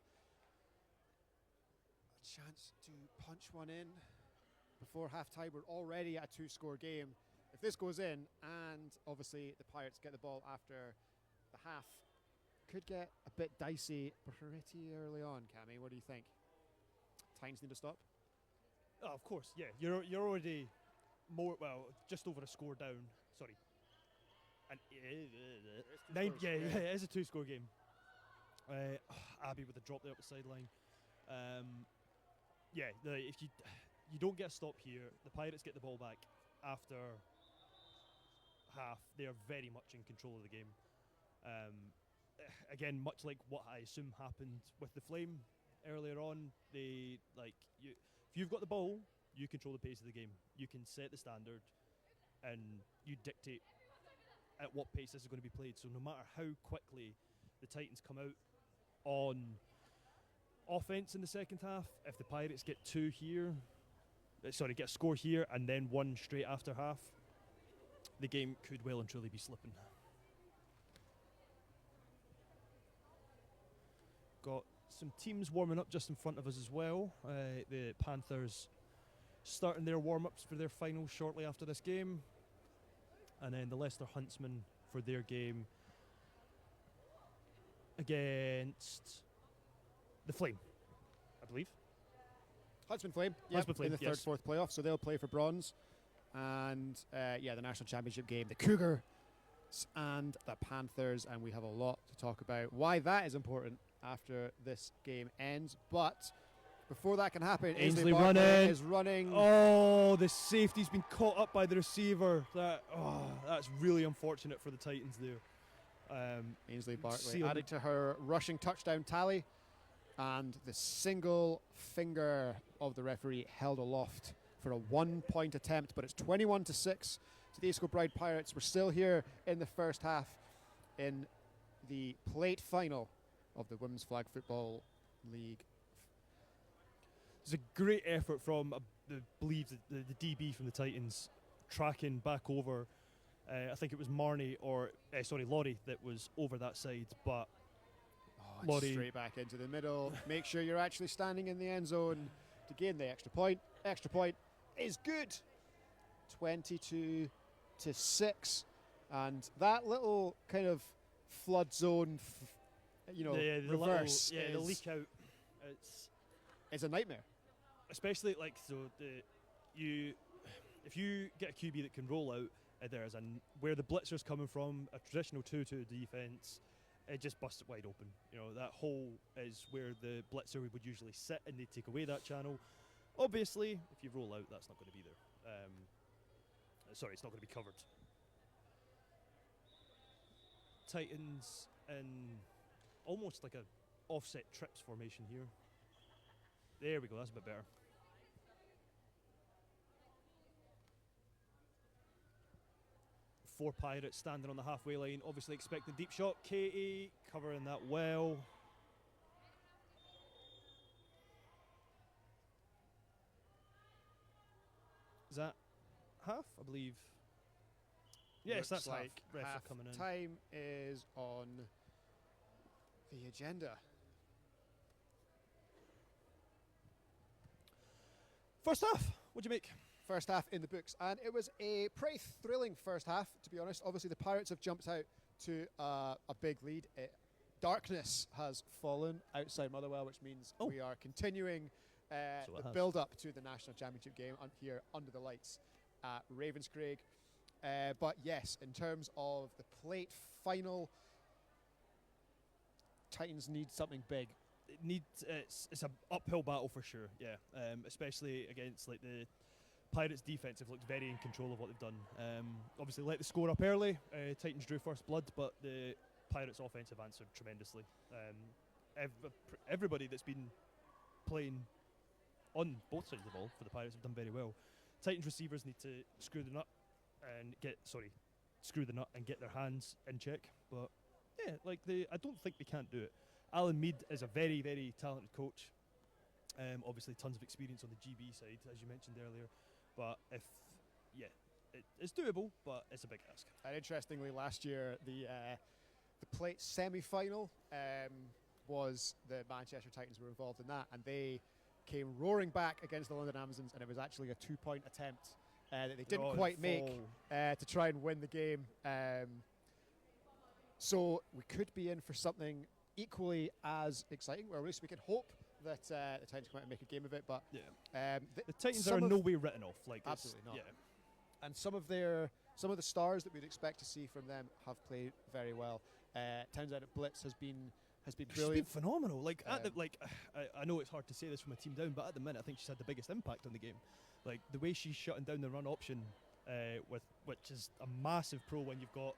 a chance to punch one in before half-time. We're already at a 2-score game. If this goes in, and obviously the Pirates get the ball after the half, could get a bit dicey pretty early on. Cammy, what do you think? Titans need to stop? Oh, of course, yeah. You're already just over a score down. Sorry. And it is a 2-score game. Abby with a drop there up the sideline. If you don't get a stop here, the Pirates get the ball back after half. They are very much in control of the game. Again, much like what I assume happened with the Flame earlier on, if you've got the ball, you control the pace of the game. You can set the standard, and you dictate at what pace this is going to be played. So no matter how quickly the Titans come out on offense in the second half, if the Pirates get get a score here and then one straight after half, the game could well and truly be slipping. Got some teams warming up just in front of us as well. The Panthers starting their warm-ups for their final shortly after this game, and then the Leicester Huntsmen for their game against the Flame, I believe. Huntsman Flame, Huntsman Flame, in the yes. 3rd, 4th playoff, so they'll play for bronze. And the national championship game, the Cougars and the Panthers, and we have a lot to talk about why that is important after this game ends. But before that can happen, Ainsley is running. Oh, the safety's been caught up by the receiver. That's really unfortunate for the Titans there. Ainsley Barkley added to her rushing touchdown tally, and the single finger of the referee held aloft for a 1-point attempt, but it's 21-6 to the East Kilbride Pirates. We're still here in the first half in the plate final of the Women's Flag Football League. It's a great effort from, the DB from the Titans, tracking back over. I think it was Laurie that was over that side, but Laurie straight back into the middle. Make sure you're actually standing in the end zone to gain the extra point. Extra point is good. 22-6, and that little kind of flood zone, reverse. The leak out. It's a nightmare. Especially if you get a QB that can roll out, there's where the blitzer's coming from, a traditional 2-2 defense, it just busts it wide open. That hole is where the blitzer would usually sit, and they take away that channel. Obviously, if you roll out, that's not going to be there. It's not going to be covered. Titans in almost like a offset trips formation here. There we go, that's a bit better. Four Pirates standing on the halfway line, obviously expecting deep shot. Katie covering that well. Is that half, I believe? Yes, that's like half coming in. Time is on the agenda. First half, what'd you make? First half in the books, and it was a pretty thrilling first half, to be honest. Obviously, the Pirates have jumped out to a big lead. Darkness has fallen outside Motherwell, which means we are continuing the build-up to the national championship game here under the lights at Ravenscraig. But yes, in terms of the plate final, Titans need something big it's an uphill battle for sure. Yeah, especially against like the Pirates defense have looked very in control of what they've done. Obviously, let the score up early. Titans drew first blood, but the Pirates' offense have answered tremendously. Everybody that's been playing on both sides of the ball for the Pirates have done very well. Titans receivers need to screw the nut and get their hands in check. But yeah, I don't think they can't do it. Alan Mead is a very, very talented coach. Obviously, tons of experience on the GB side, as you mentioned earlier. But it's doable, but it's a big ask. And interestingly, last year the plate semi-final was the Manchester Titans were involved in that, and they came roaring back against the London Amazons, and it was actually a 2-point attempt that they didn't quite make to try and win the game. So we could be in for something equally as exciting, or at least we can hope that the Titans come out and make a game of it. But the Titans are in no way written off. Absolutely not. Yeah. And some of the stars that we'd expect to see from them have played very well. Turns out that Blitz has been brilliant. She's been phenomenal. I know it's hard to say this from a team down, but at the minute I think she's had the biggest impact on the game. Like the way she's shutting down the run option, which is a massive pro when you've got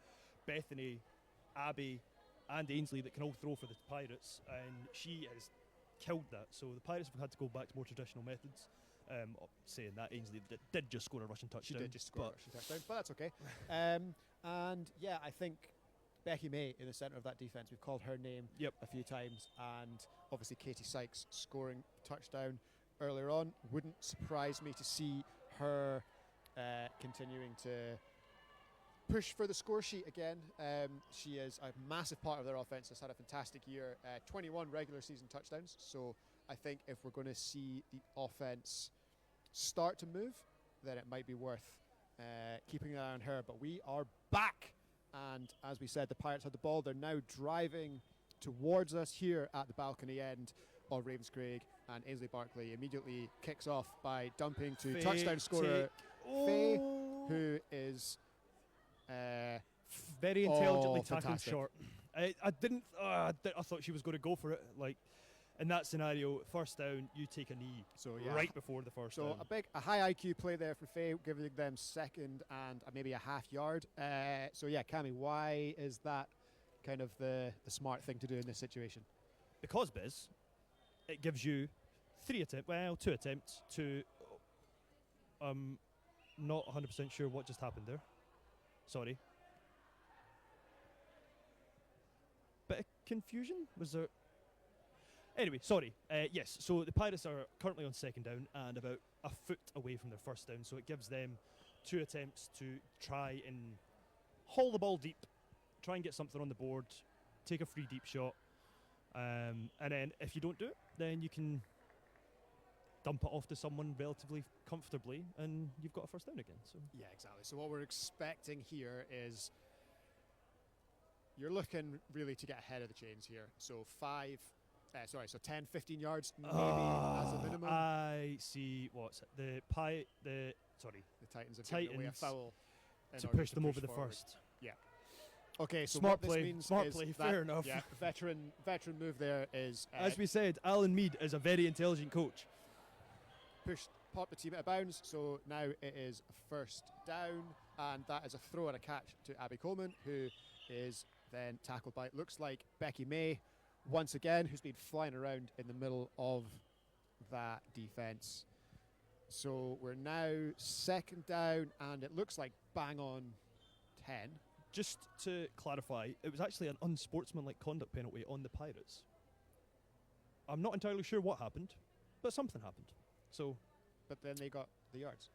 Bethany, Abby, and Ainsley that can all throw for the Pirates, and she has killed that. So the Pirates have had to go back to more traditional methods. Saying that, Ainsley did just score a rushing touchdown. She did just score a rushing touchdown, but that's okay. And yeah, I think Becky May in the centre of that defence, we've called her name a few times, and obviously Katie Sykes scoring touchdown earlier on. Wouldn't surprise me to see her continuing to push for the score sheet again. She is a massive part of their offense, has had a fantastic year, 21 regular season touchdowns. So I think if we're going to see the offense start to move, then it might be worth keeping an eye on her. But we are back, and as we said, the Pirates had the ball. They're now driving towards us here at the balcony end of Ravenscraig, and Ainsley Barkley immediately kicks off by dumping to touchdown scorer Faye, who is very intelligently tackled fantastic. short. I thought she was going to go for it. Like in that scenario, first down, you take a knee right before the first down. So a high IQ play there for Faye, giving them second and maybe a half yard. So yeah, Cammy, why is that kind of the smart thing to do in this situation? Because, Biz, it gives you 2 attempts to not 100% sure what just happened there. Sorry. Bit of confusion? Was there... Anyway, sorry. Yes, so the Pirates are currently on second down and about a foot away from their first down, so it gives them 2 attempts to try and haul the ball deep, try and get something on the board, take a free deep shot, and then if you don't do it, then you can dump it off to someone relatively comfortably, and you've got a first down again. So yeah, exactly. So what we're expecting here is you're looking really to get ahead of the chains here. So 10, 15 yards maybe as a minimum. I see what's it. The Titans have given away a foul to push them over the forward. First. Yeah. Okay, so smart what play, this means smart is play, that, fair enough. Yeah, veteran move there is as we said, Alan Mead is a very intelligent coach. Pop the team out of bounds, so now it is first down, and that is a throw and a catch to Abby Coleman, who is then tackled by, it looks like, Becky May once again, who's been flying around in the middle of that defense. So we're now second down, and it looks like bang on 10. Just to clarify, it was actually an unsportsmanlike conduct penalty on the Pirates. I'm not entirely sure what happened, but something happened. So, but then they got the yards.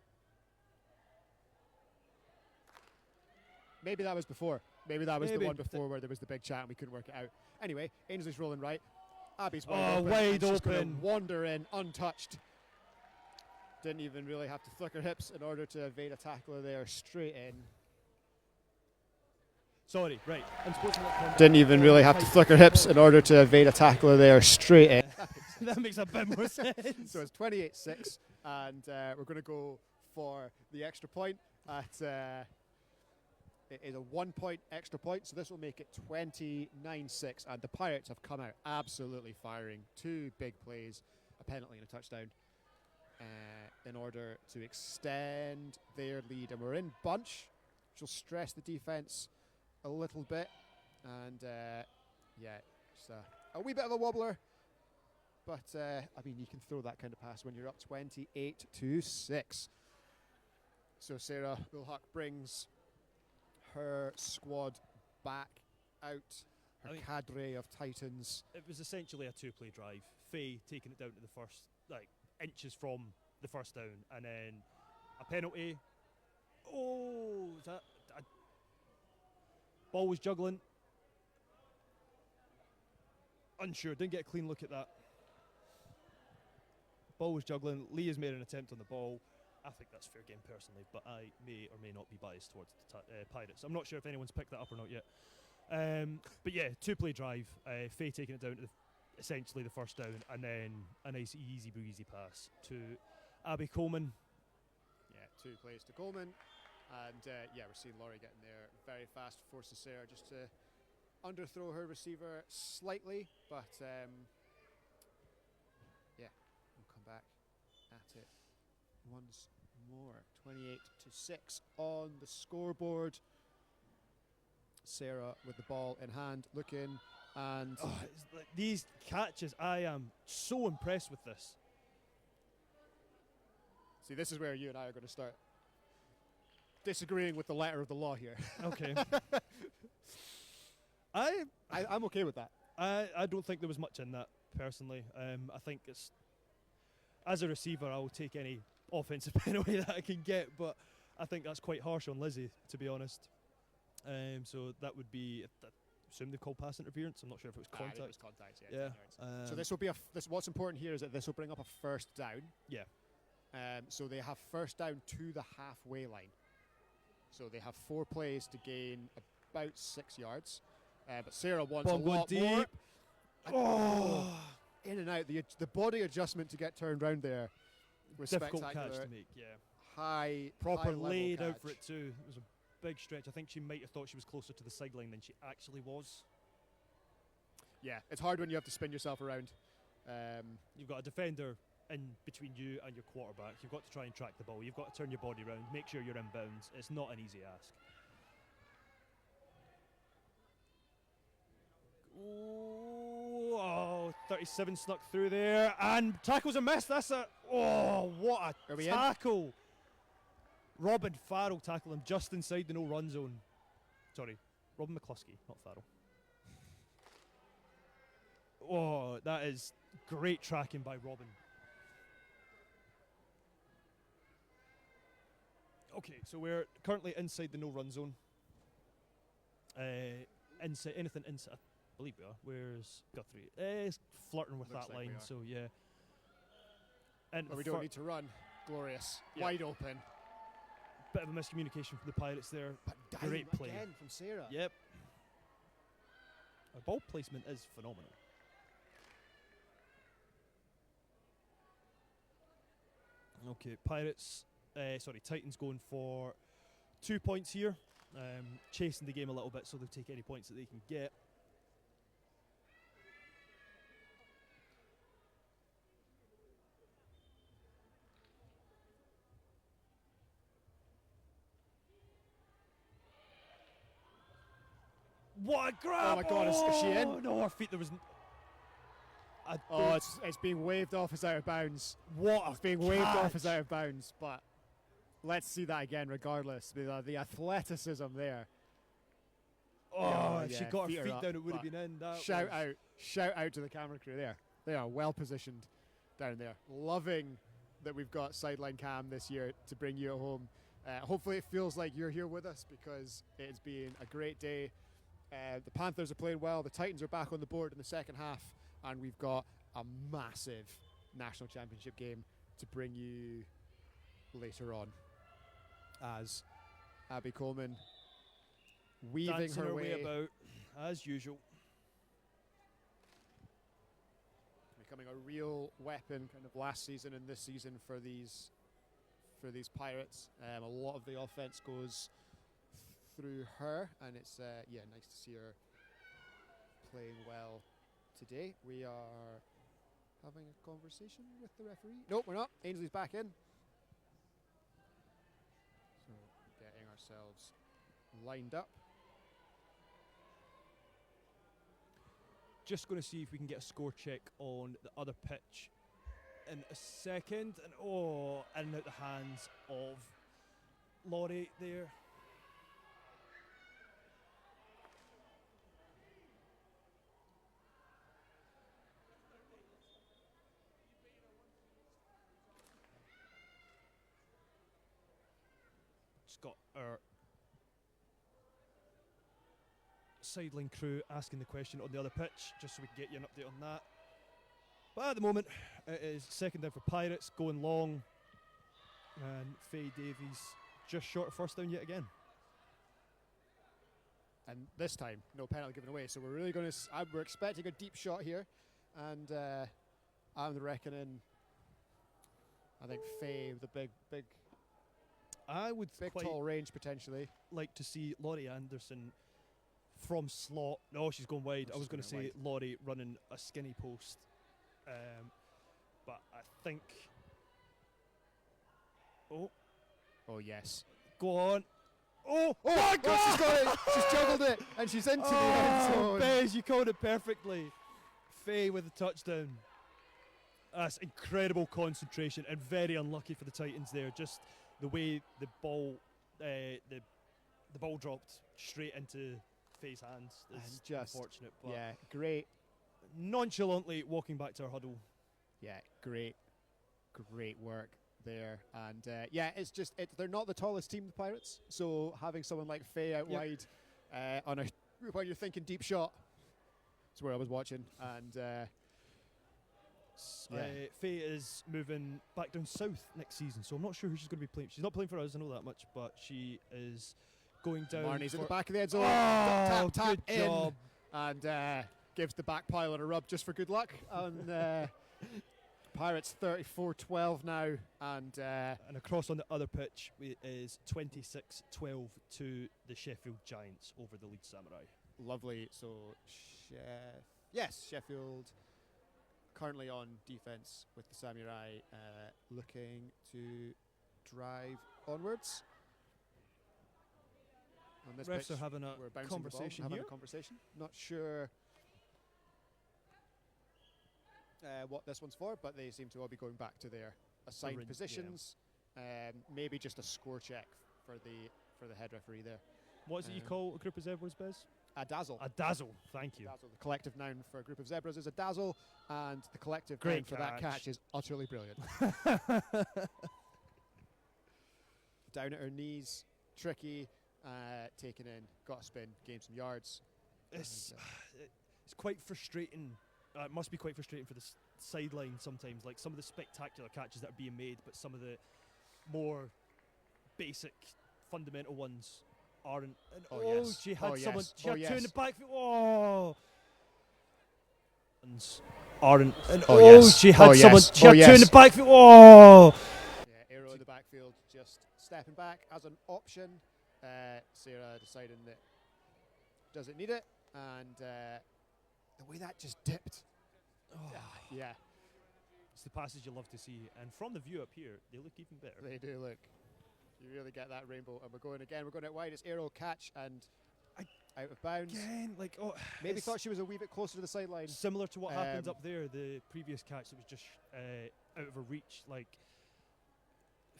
Maybe that was before. Maybe that was the one before where there was the big chat and we couldn't work it out. Anyway, Ainsley's rolling right. Abby's wide open. She's gonna wander in untouched. Didn't even really have to flick her hips in order to evade a tackler there, straight in. Sorry, right. Didn't even really have to flick her hips in order to evade a tackler there, straight in. That makes a bit more sense. So it's 28-6, and we're going to go for the extra point at It is a 1 point extra point, so this will make it 29-6. And the Pirates have come out absolutely firing. 2 big plays, a penalty and a touchdown, in order to extend their lead. And we're in bunch, which will stress the defense a little bit. And just a wee bit of a wobbler. But, you can throw that kind of pass when you're up 28-6. So Sarah Bullhuck brings her squad back out, her cadre of Titans. It was essentially a 2-play drive. Faye taking it down to the first, inches from the first down, and then a penalty. Oh, ball was juggling. Unsure, didn't get a clean look at that. Ball was juggling. Lee has made an attempt on the ball. I think that's fair game personally, but I may or may not be biased towards the Pirates. I'm not sure if anyone's picked that up or not yet. But yeah, 2-play drive. Faye taking it down to essentially the first down, and then a nice easy breezy pass to Abby Coleman. Yeah, 2 plays to Coleman. And we're seeing Laurie getting there very fast, forces Sarah just to underthrow her receiver slightly, but we'll come back at it once more. 28-6 on the scoreboard. Sarah with the ball in hand, looking, and these catches, I am so impressed with this. See, this is where you and I are going to start disagreeing with the letter of the law here. Okay. I'm okay with that. I don't think there was much in that, personally. I think it's, as a receiver, I will take any offensive penalty that I can get, but I think that's quite harsh on Lizzie, to be honest. So that would be, I assume they call pass interference. I'm not sure if it was contact. It was contact, yeah. So this will be what's important here is that this will bring up a first down. Yeah. So they have first down to the halfway line. So they have 4 plays to gain about 6 yards. But Sarah wants a lot more. Oh! In and out. The body adjustment to get turned round there was difficult spectacular. catch to make, yeah. Proper laid catch. out for it too. It was a big stretch. I think she might have thought she was closer to the sideline than she actually was. Yeah, it's hard when you have to spin yourself around. You've got a defender in between you and your quarterback. You've got to try and track the ball. You've got to turn your body around, make sure you're in bounds. It's not an easy ask. Ooh, 37 snuck through there, and tackle's a miss. That's what a tackle. Robin Farrell tackle him just inside the no-run zone. Sorry, Robin McCluskey, not Farrell. Oh, that is great tracking by Robin. Okay, so we're currently inside the no-run zone. Anything inside, I believe we are. Where's Guthrie? He's flirting with Looks that like line, so yeah. And but we don't need to run. Glorious. Yeah. Wide open. Bit of a miscommunication from the Pirates there. But great play. Again from Sarah. Yep. Our ball placement is phenomenal. Okay, Titans going for 2 points here. Chasing the game a little bit so they'll take any points that they can get. What a grab! Oh my God, is she in? No, her feet, there was... It's being waved off as out of bounds. It's being waved off as out of bounds, but let's see that again regardless. The athleticism there. If she got her feet down, it would have been in. Shout out to the camera crew there. They are well positioned down there. Loving that we've got sideline cam this year to bring you at home. Hopefully it feels like you're here with us because it's been a great day. The Panthers are playing well. The Titans are back on the board in the second half. And we've got a massive national championship game to bring you later on. As Abby Coleman weaving dancing her way about, as usual. Becoming a real weapon kind of last season and this season for these Pirates. A lot of the offense goes through her, and it's nice to see her playing well today. We are having a conversation with the referee. Nope, we're not. Ainsley's back in. So getting ourselves lined up. Just going to see if we can get a score check on the other pitch in a second. And in and out the hands of Laurie there. Just got our sideline crew asking the question on the other pitch, just so we can get you an update on that. But at the moment, it is second down for Pirates, going long, and Faye Davies just short of first down yet again. And this time, no penalty given away. So we're really going to. We're expecting a deep shot here, and I'm reckoning. I think Faye with the big, I would tall range potentially. like to see Laurie Anderson from slot. No, she's going wide. I was going to say Laurie running a skinny post, but I think. Oh Yes. Go on. Oh my God! She's got it. She's juggled it, and she's into the end zone. Bez, you called it perfectly. Faye with the touchdown. That's incredible concentration and very unlucky for the Titans there. Just the way the ball, the ball dropped straight into Faye's hands is just unfortunate. But great. Nonchalantly walking back to our huddle. Yeah, great work there. And it's just they're not the tallest team, the Pirates. So having someone like Faye out wide when you're thinking deep shot, that's where I was watching. And Faye is moving back down south next season, so I'm not sure who she's going to be playing. She's not playing for us, I know that much, but she is going down. Marnie's at the back of the end zone. Tap good in, job. and gives the back pilot a rub just for good luck. And Pirates 34-12 now, and across on the other pitch is 26-12 to the Sheffield Giants over the Leeds Samurai. Lovely. So Sheffield currently on defense with the Samurai, looking to drive onwards. On this Refs pitch, are having a we're bouncing conversation the ball, here. Not sure what this one's for, but they seem to all be going back to their assigned positions. Maybe just a score check for the head referee there. What is it you call a group of zebras, Bez? A dazzle. A dazzle, thank you. Dazzle. The collective noun for a group of zebras is a dazzle, and the collective Great noun for that catch. catch is utterly brilliant. Down at her knees, tricky, taken in, got a spin, gained some yards. It's quite frustrating. It must be quite frustrating for the sideline sometimes, like some of the spectacular catches that are being made, but some of the more basic, fundamental ones aren't. And she had someone. She had two in the backfield. Aren't. And she had someone. She had two in the backfield. Yeah, arrow in the backfield, just stepping back as an option. Sarah deciding that doesn't need it, and the way that just dipped. Yeah. It's the passes you love to see, and from the view up here, they look even better. They do look. You really get that rainbow, and we're going again. We're going out wide. It's arrow catch and out of bounds. Again, Maybe thought she was a wee bit closer to the sideline. Similar to what happened up there, the previous catch that was just out of her reach. Like,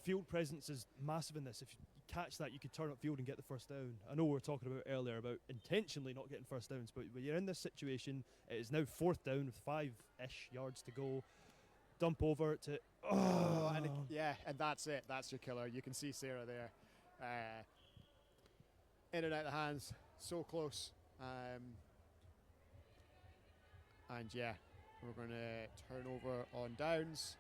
field presence is massive in this. If you catch that, you could turn up field and get the first down. I know we were talking about earlier about intentionally not getting first downs, but when you're in this situation, it is now fourth down with 5-ish yards to go. Dump over to and that's it. That's your killer. You can see Sarah there, in and out of the hands, so close. And we're going to turn over on downs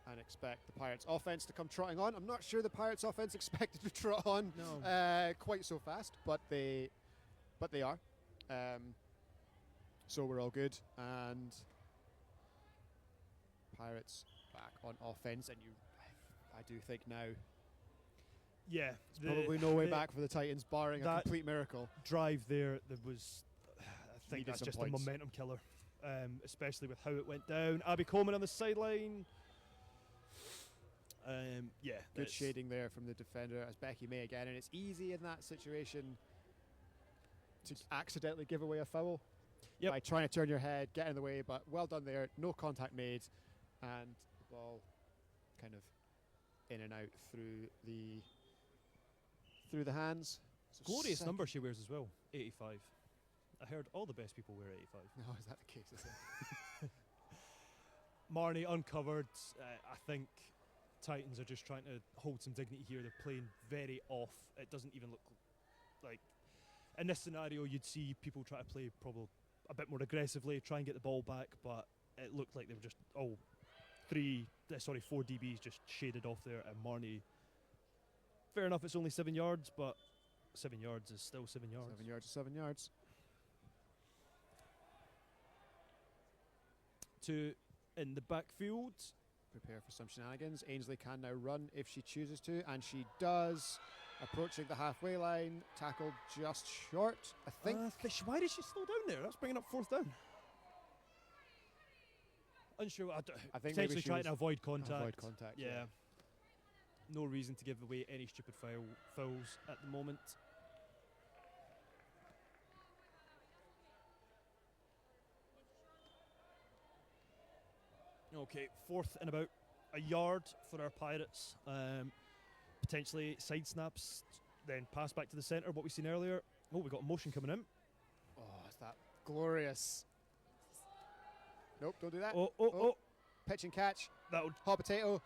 and expect the Pirates offense to come trotting on. I'm not sure the Pirates offense expected to trot on quite so fast, but they are. So we're all good, and Pirates back on offense, and I do think now. Yeah, Probably no way back for the Titans, barring a that complete miracle. drive there was, I think Needed that's some just points. a momentum killer, especially with how it went down. Abby Coleman on the sideline. Yeah, Good that's- shading there from the defender as Becky May again, and it's easy in that situation to accidentally give away a foul Yep. by trying to turn your head, get in the way, but well done there, no contact made, and the ball kind of in and out through the hands. So Glorious second- number she wears as well, 85. I heard all the best people wear 85. No, is that the case? Is it? Marnie uncovered. I think Titans are just trying to hold some dignity here. They're playing very off. It doesn't even look like, in this scenario, you'd see people try to play probably a bit more aggressively, try and get the ball back, but it looked like they were just four DBs just shaded off there, and Marnie. Fair enough, it's only 7 yards, but 7 yards is still 7 yards. 7 yards to 7 yards. In the backfield. Prepare for some shenanigans. Ainsley can now run if she chooses to, and she does. Approaching the halfway line, tackled just short, I think. Why did she slow down there? That's bringing up fourth down. Unsure. I think maybe Potentially she trying was to avoid contact. avoid contact. Yeah. No reason to give away any stupid fouls at the moment. Okay, fourth and about a yard for our Pirates. Potentially side snaps, then pass back to the centre, what we've seen earlier. Oh, we got a motion coming in. Oh, is that glorious? Nope, don't do that. Oh. Pitch and catch. That would. Hot potato.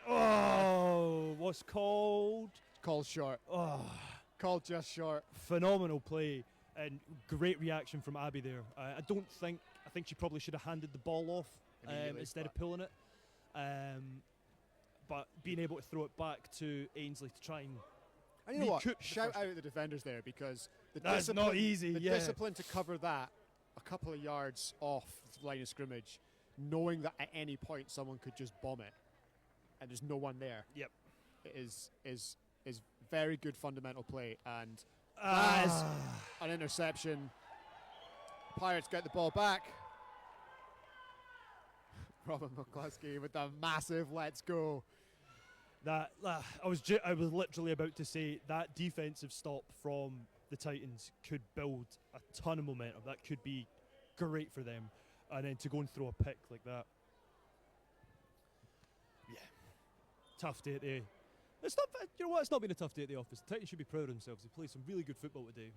Oh, what's called? Called short. Oh, Called just short. phenomenal play and great reaction from Abby there. I think she probably should have handed the ball off Immediately, instead of but- pulling it. But being able to throw it back to Ainsley to try and And you know what? recoup the Shout first- out the defenders there, because the That's discipline, not easy, the yeah. discipline to cover that a couple of yards off the line of scrimmage, knowing that at any point someone could just bomb it, and there's no one there. Yep. It is very good fundamental play, and Ah. an interception. Pirates get the ball back. Robin McCluskey with the massive let's go. I was literally about to say that defensive stop from the Titans could build a ton of momentum. That could be great for them, and then to go and throw a pick like that. Yeah, tough day at the. It's not. You know what? It's not been a tough day at the office. The Titans should be proud of themselves. They played some really good football today.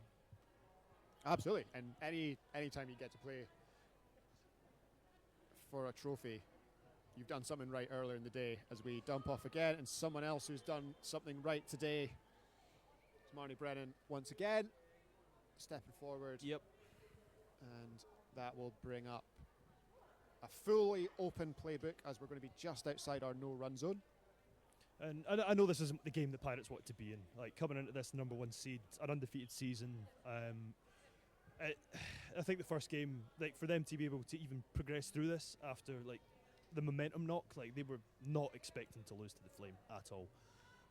Absolutely, and any time you get to play for a trophy, you've done something right earlier in the day. As we dump off again, and someone else who's done something right today is Marnie Brennan once again, stepping forward. Yep. And that will bring up a fully open playbook, as we're going to be just outside our no-run zone. And I know this isn't the game the Pirates want to be in. Like, coming into this number one seed, an undefeated season. I think the first game, like, for them to be able to even progress through this after like the momentum knock, like they were not expecting to lose to the Flame at all.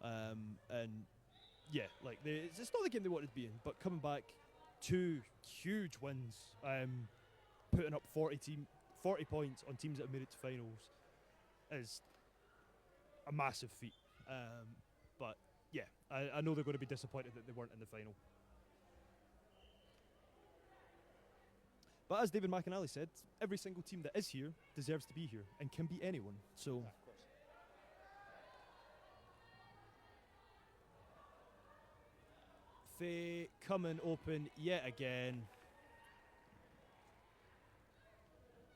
And yeah, like it's not the game they wanted to be in. But coming back, 2 huge wins, putting up 40 points on teams that have made it to finals is a massive feat. But yeah, I know they're going to be disappointed that they weren't in the final. But as David McAnally said, every single team that is here deserves to be here and can be anyone. So Faye coming open yet again.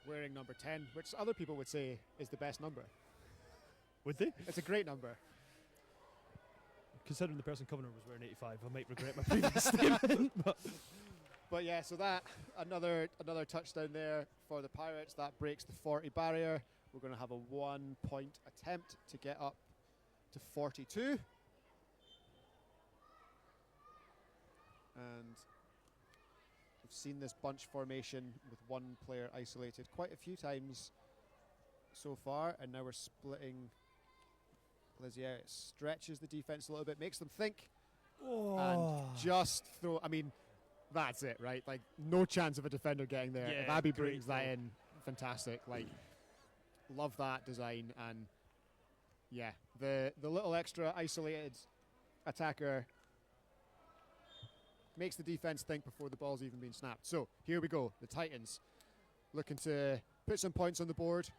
Wearing number 10, which other people would say is the best number. Would they? It's a great number. Considering the person coming over was wearing 85, I might regret my previous statement. But yeah, so that another touchdown there for the Pirates. That breaks the 40 barrier. We're going to have a 1 point attempt to get up to 42. And we've seen this bunch formation with one player isolated quite a few times so far, and now we're splitting Lizier stretches the defense a little bit, makes them think, Oh. and just throw. I mean, that's it, right? Like, no chance of a defender getting there. Yeah, If Abby great brings that throw. in, fantastic. Like, love that design, and yeah, the little extra isolated attacker makes the defense think before the ball's even been snapped. So here we go. The Titans looking to put some points on the board.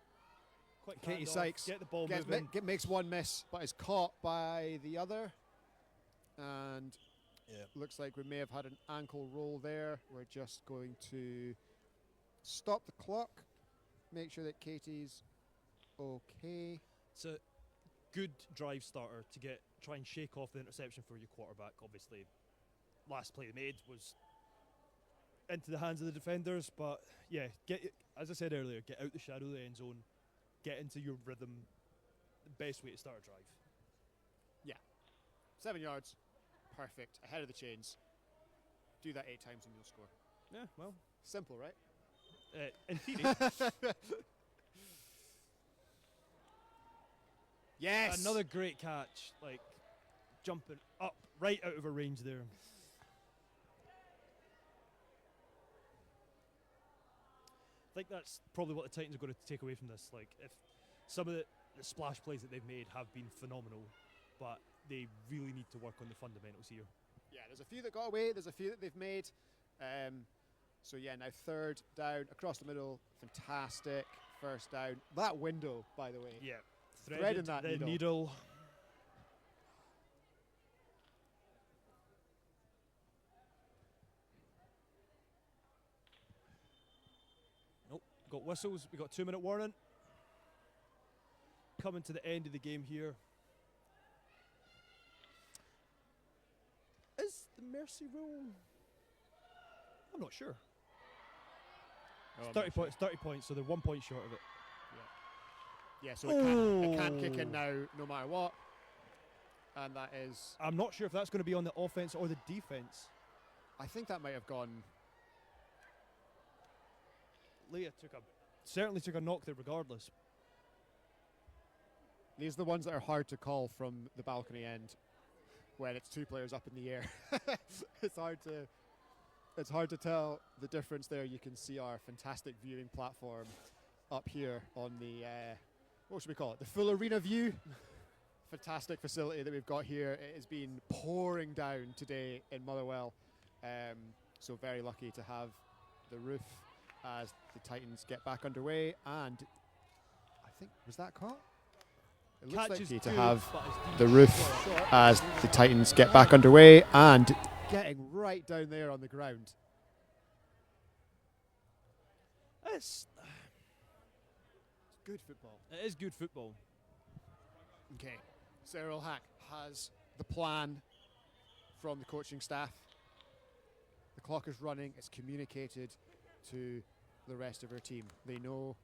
Quick Katie handoff, Sykes get the ball moving. makes one miss, but is caught by the other. And looks like we may have had an ankle roll there. We're just going to stop the clock, make sure that Katie's okay. It's a good drive starter to try and shake off the interception for your quarterback. Obviously, last play they made was into the hands of the defenders, but yeah, as I said earlier, get out the shadow of the end zone, get into your rhythm. The best way to start a drive. 7 yards, perfect, ahead of the chains. Do that 8 times and you'll score. Yeah, well, Simple, right? in theory. Yes! Another great catch, like jumping up right out of her range there. I think that's probably what the Titans are going to take away from this. Like, if some of the splash plays that they've made have been phenomenal, but they really need to work on the fundamentals here. Yeah, there's a few that got away, there's a few that they've made. So yeah, now 3rd down across the middle, fantastic first down. That window, by the way. Yeah, Threading that the needle. Nope, got whistles. We got 2-minute warning. Coming to the end of the game here. Is the mercy rule? I'm not sure. Oh, 30 points. 30 points. So they're 1 point short of it. Yeah, so it can't kick in now, no matter what. And that is, I'm not sure if that's going to be on the offense or the defense. I think that might have gone. Leah certainly took a knock there, regardless. These are the ones that are hard to call from the balcony end when it's 2 players up in the air. It's hard to tell the difference there. You can see our fantastic viewing platform up here on the what should we call it? The full arena view. Fantastic facility that we've got here. It has been pouring down today in Motherwell, so very lucky to have the roof as the Titans get back underway. And I think, was that caught? It looks Catch is like to good, have but it's the deep. roof as the Titans get back underway and getting right down there on the ground. It's Good football. It is good football. Okay, Cyril Hack has the plan from the coaching staff. The clock is running. It's communicated to the rest of her team. They know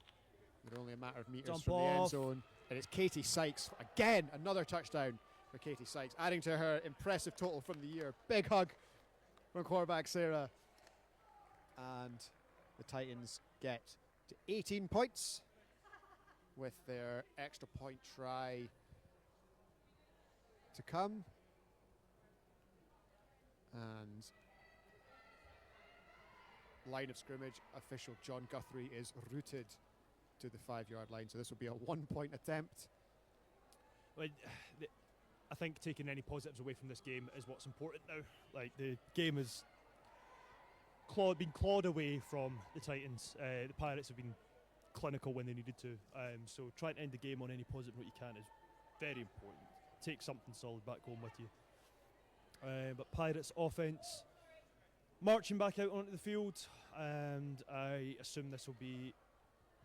they're only a matter of meters Jump from the end off. zone. And it's Katie Sykes. Again, another touchdown for Katie Sykes, adding to her impressive total from the year. Big hug from quarterback Sarah. And the Titans get to 18 points with their extra point try to come. And line of scrimmage, official John Guthrie is routed to the 5-yard line. So this will be a 1-point attempt. Well, I think taking any positives away from this game is what's important now. Like, the game has been clawed away from the Titans. The Pirates have been clinical when they needed to. So trying to end the game on any positive note you can is very important. Take something solid back home with you. But Pirates offense marching back out onto the field, and I assume this will be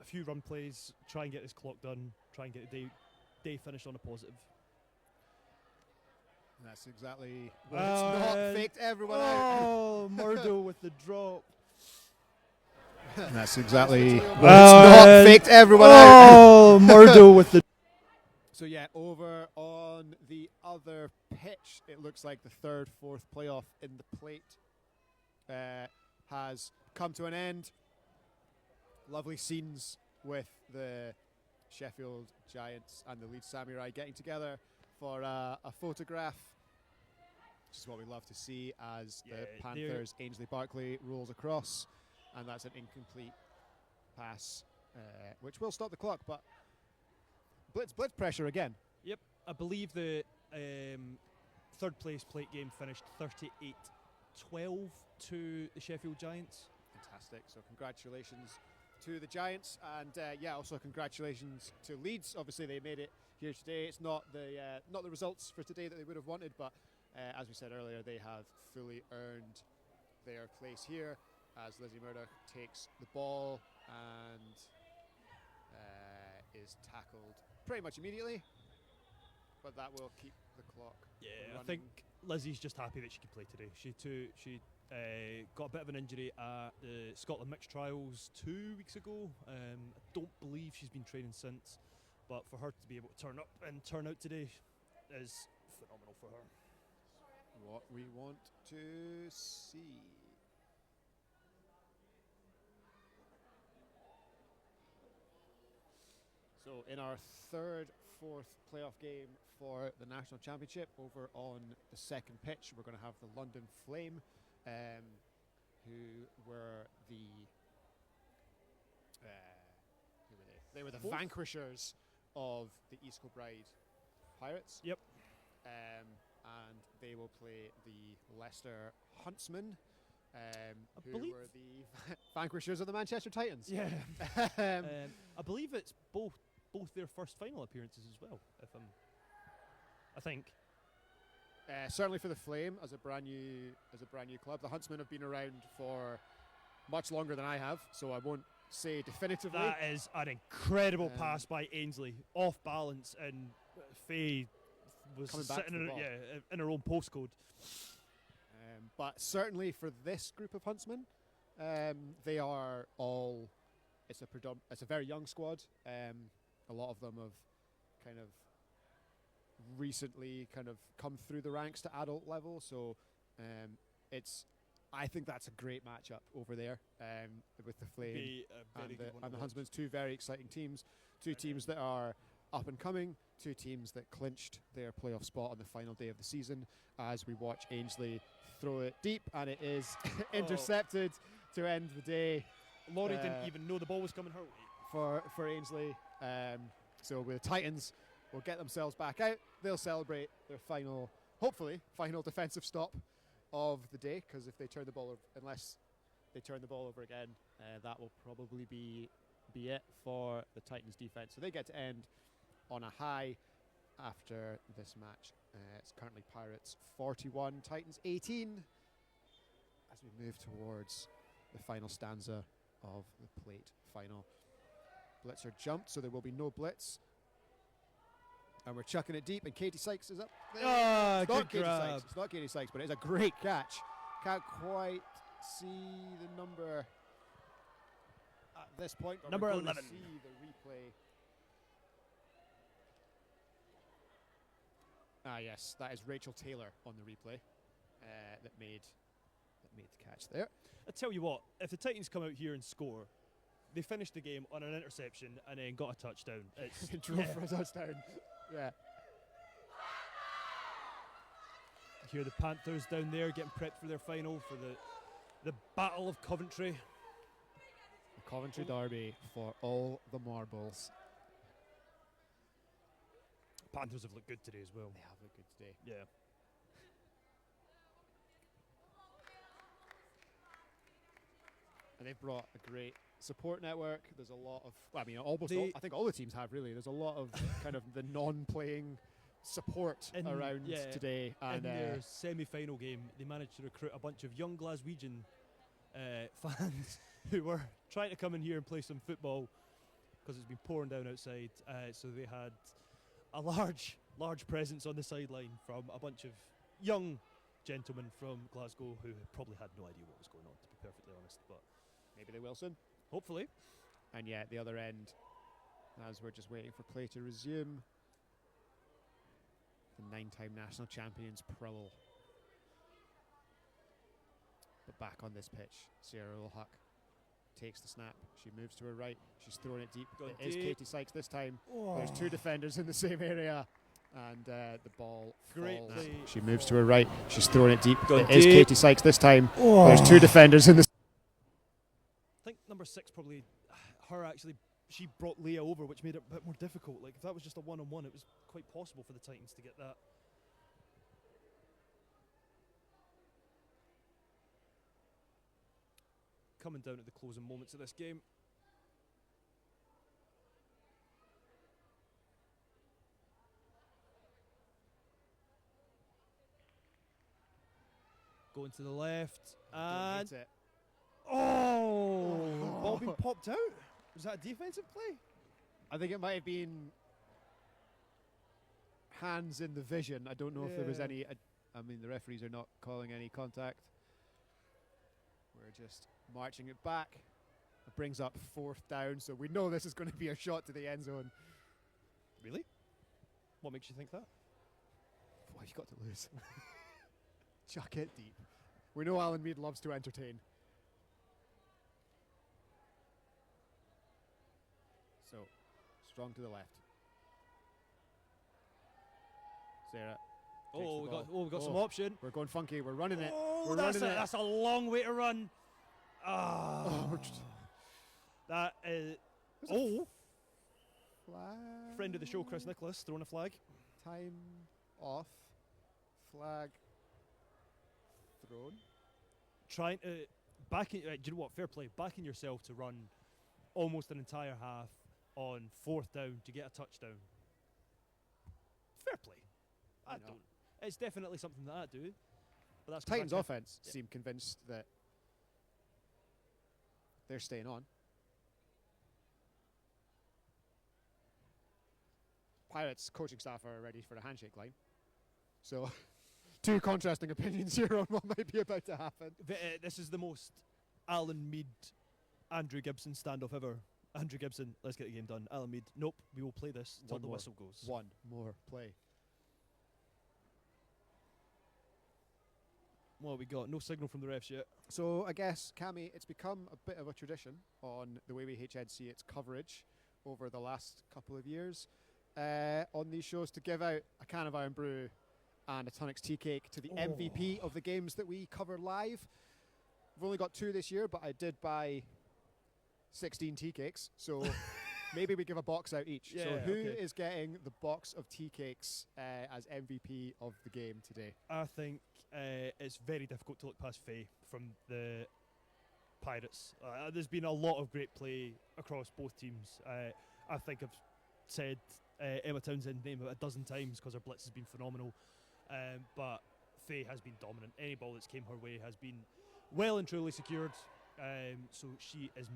a few run plays, try and get this clock done, try and get the day finished on a positive. That's exactly what it's not. Faked everyone out. Oh, Murdo with the drop. That's exactly what it's not. Faked everyone out. Oh, Murdo with the. So yeah, over on the other pitch, it looks like the 3rd, 4th playoff in the plate has come to an end. Lovely scenes with the Sheffield Giants and the Leeds Samurai getting together for a photograph, which is what we love to see as the Panthers' Ainsley Barkley rolls across, and that's an incomplete pass, which will stop the clock, but blitz pressure again. Yep, I believe the third place plate game finished 38-12 to the Sheffield Giants. Fantastic. So congratulations to the Giants, and also congratulations to Leeds. Obviously they made it here today. It's not the results for today that they would have wanted, but as we said earlier, they have fully earned their place here as Lizzie Murdoch takes the ball and is tackled pretty much immediately, but that will keep the clock running. I think Lizzie's just happy that she could play today. She got a bit of an injury at the Scotland Mixed Trials 2 weeks ago. I don't believe she's been training since, but for her to be able to turn up and turn out today is phenomenal for her. What we want to see. So in our fourth playoff game for the National Championship, over on the second pitch, we're going to have the London Flame, who were They were the vanquishers of the East Kilbride Pirates. Yep. And they will play the Leicester Huntsmen, who believe were the vanquishers of the Manchester Titans. Yeah. I believe it's both their first final appearances as well. I think. Certainly for the Flame as a brand new club. The Huntsmen have been around for much longer than I have, so I won't say definitively. That is an incredible pass by Ainsley, off balance, and Faye was sitting in her own postcode. But certainly for this group of Huntsmen, they are all. It's a very young squad. A lot of them have kind of recently come through the ranks to adult level, so I think that's a great matchup over there with the Flame and the Huntsmen's. Two very exciting teams, two teams that are up and coming, two teams that clinched their playoff spot on the final day of the season, as we watch Ainsley throw it deep, and it is intercepted to end the day. Laurie didn't even know the ball was coming her way. For Ainsley. So the Titans will get themselves back out. They'll celebrate their hopefully final defensive stop of the day, because if they turn the ball over, unless they turn the ball over again, that will probably be it for the Titans defense. So they get to end on a high after this match. It's currently Pirates 41, Titans 18, as we move towards the final stanza of the plate final. Blitzer jumped, so there will be no blitz. And we're chucking it deep, and Katie Sykes is up. Oh, it's not good grab. Sykes. It's not Katie Sykes, but it's a great catch. Can't quite see the number at this point. But number we're going 11. To see the replay. Yes, that is Rachel Taylor on the replay that made the catch there. I tell you what, if the Titans come out here and score, they finished the game on an interception and then got a touchdown. It drove for a touchdown. Yeah. Hear the Panthers down there getting prepped for their final, for the Battle of Coventry. The Coventry Derby for all the marbles. Panthers have looked good today as well. They have looked good today. Yeah. And they've brought a great support network. There's a lot of, I think all the teams have really. There's a lot of kind of the non-playing support around today. And in their semi-final game, they managed to recruit a bunch of young Glaswegian fans who were trying to come in here and play some football because it's been pouring down outside. So they had a large presence on the sideline from a bunch of young gentlemen from Glasgow who probably had no idea what was going on, to be perfectly honest. But maybe they will soon. Hopefully. And at the other end, as we're just waiting for play to resume, the 9-time national champions prowl. But back on this pitch, Sierra Ulhuck takes the snap. She moves to her right. She's throwing it deep. It is Katie Sykes this time. There's two defenders in the same area. and the ball Great falls. play. She moves to her right. She's throwing it deep. Gone It is deep. Katie Sykes this time. There's two defenders in the. I think number 6 probably, her actually, she brought Leah over, which made it a bit more difficult. Like if that was just a one-on-one, it was quite possible for the Titans to get that. Coming down to the closing moments of this game. Going to the left, and Hit it. ball being popped out. Was that a defensive play? I think it might have been hands in the vision. I don't know if there was Yeah. any. I mean, the referees are not calling any contact. We're just marching it back. It brings up 4th down, so we know this is going to be a shot to the end zone. Really? What makes you think that? What have you got to lose? Chuck it deep. We know Alan Mead loves to entertain. So, strong to the left. Sarah. takes the We ball. got some option. We're going funky. We're running it. Oh, We're that's running it. that's a long way to run. Ah, we're just that is. There's a Oh, flag. friend of the show, Chris Nicholas, throwing a flag. Time off. Flag thrown. Trying to do you know what? Fair play. Backing yourself to run almost an entire half on 4th down to get a touchdown. Fair play. I Why not? don't. It's definitely something that I do. But that's 'cause Titans I can't- offense Yeah. seem convinced that they're staying on. Pirates coaching staff are ready for the handshake line. So, two contrasting opinions here on what might be about to happen. This is the most Alan Mead, Andrew Gibson standoff ever. Andrew Gibson, let's get the game done. Alan Mead, nope, we will play this till One the more. whistle goes. One more play. What have we got? No signal from the refs yet. So I guess, Cammy, it's become a bit of a tradition on the Way We HNC It's coverage over the last couple of years on these shows to give out a can of Iron Brew and a Tonics tea cake to the MVP of the games that we cover live. We've only got 2 this year, but I did buy 16 tea cakes, so maybe we give a box out each. So Yeah, who okay. is getting the box of tea cakes as MVP of the game today? I think it's very difficult to look past Faye from the Pirates. There's been a lot of great play across both teams. I think I've said Emma Townsend's name about a dozen times because her blitz has been phenomenal. But Faye has been dominant. Any ball that's came her way has been well and truly secured. So she is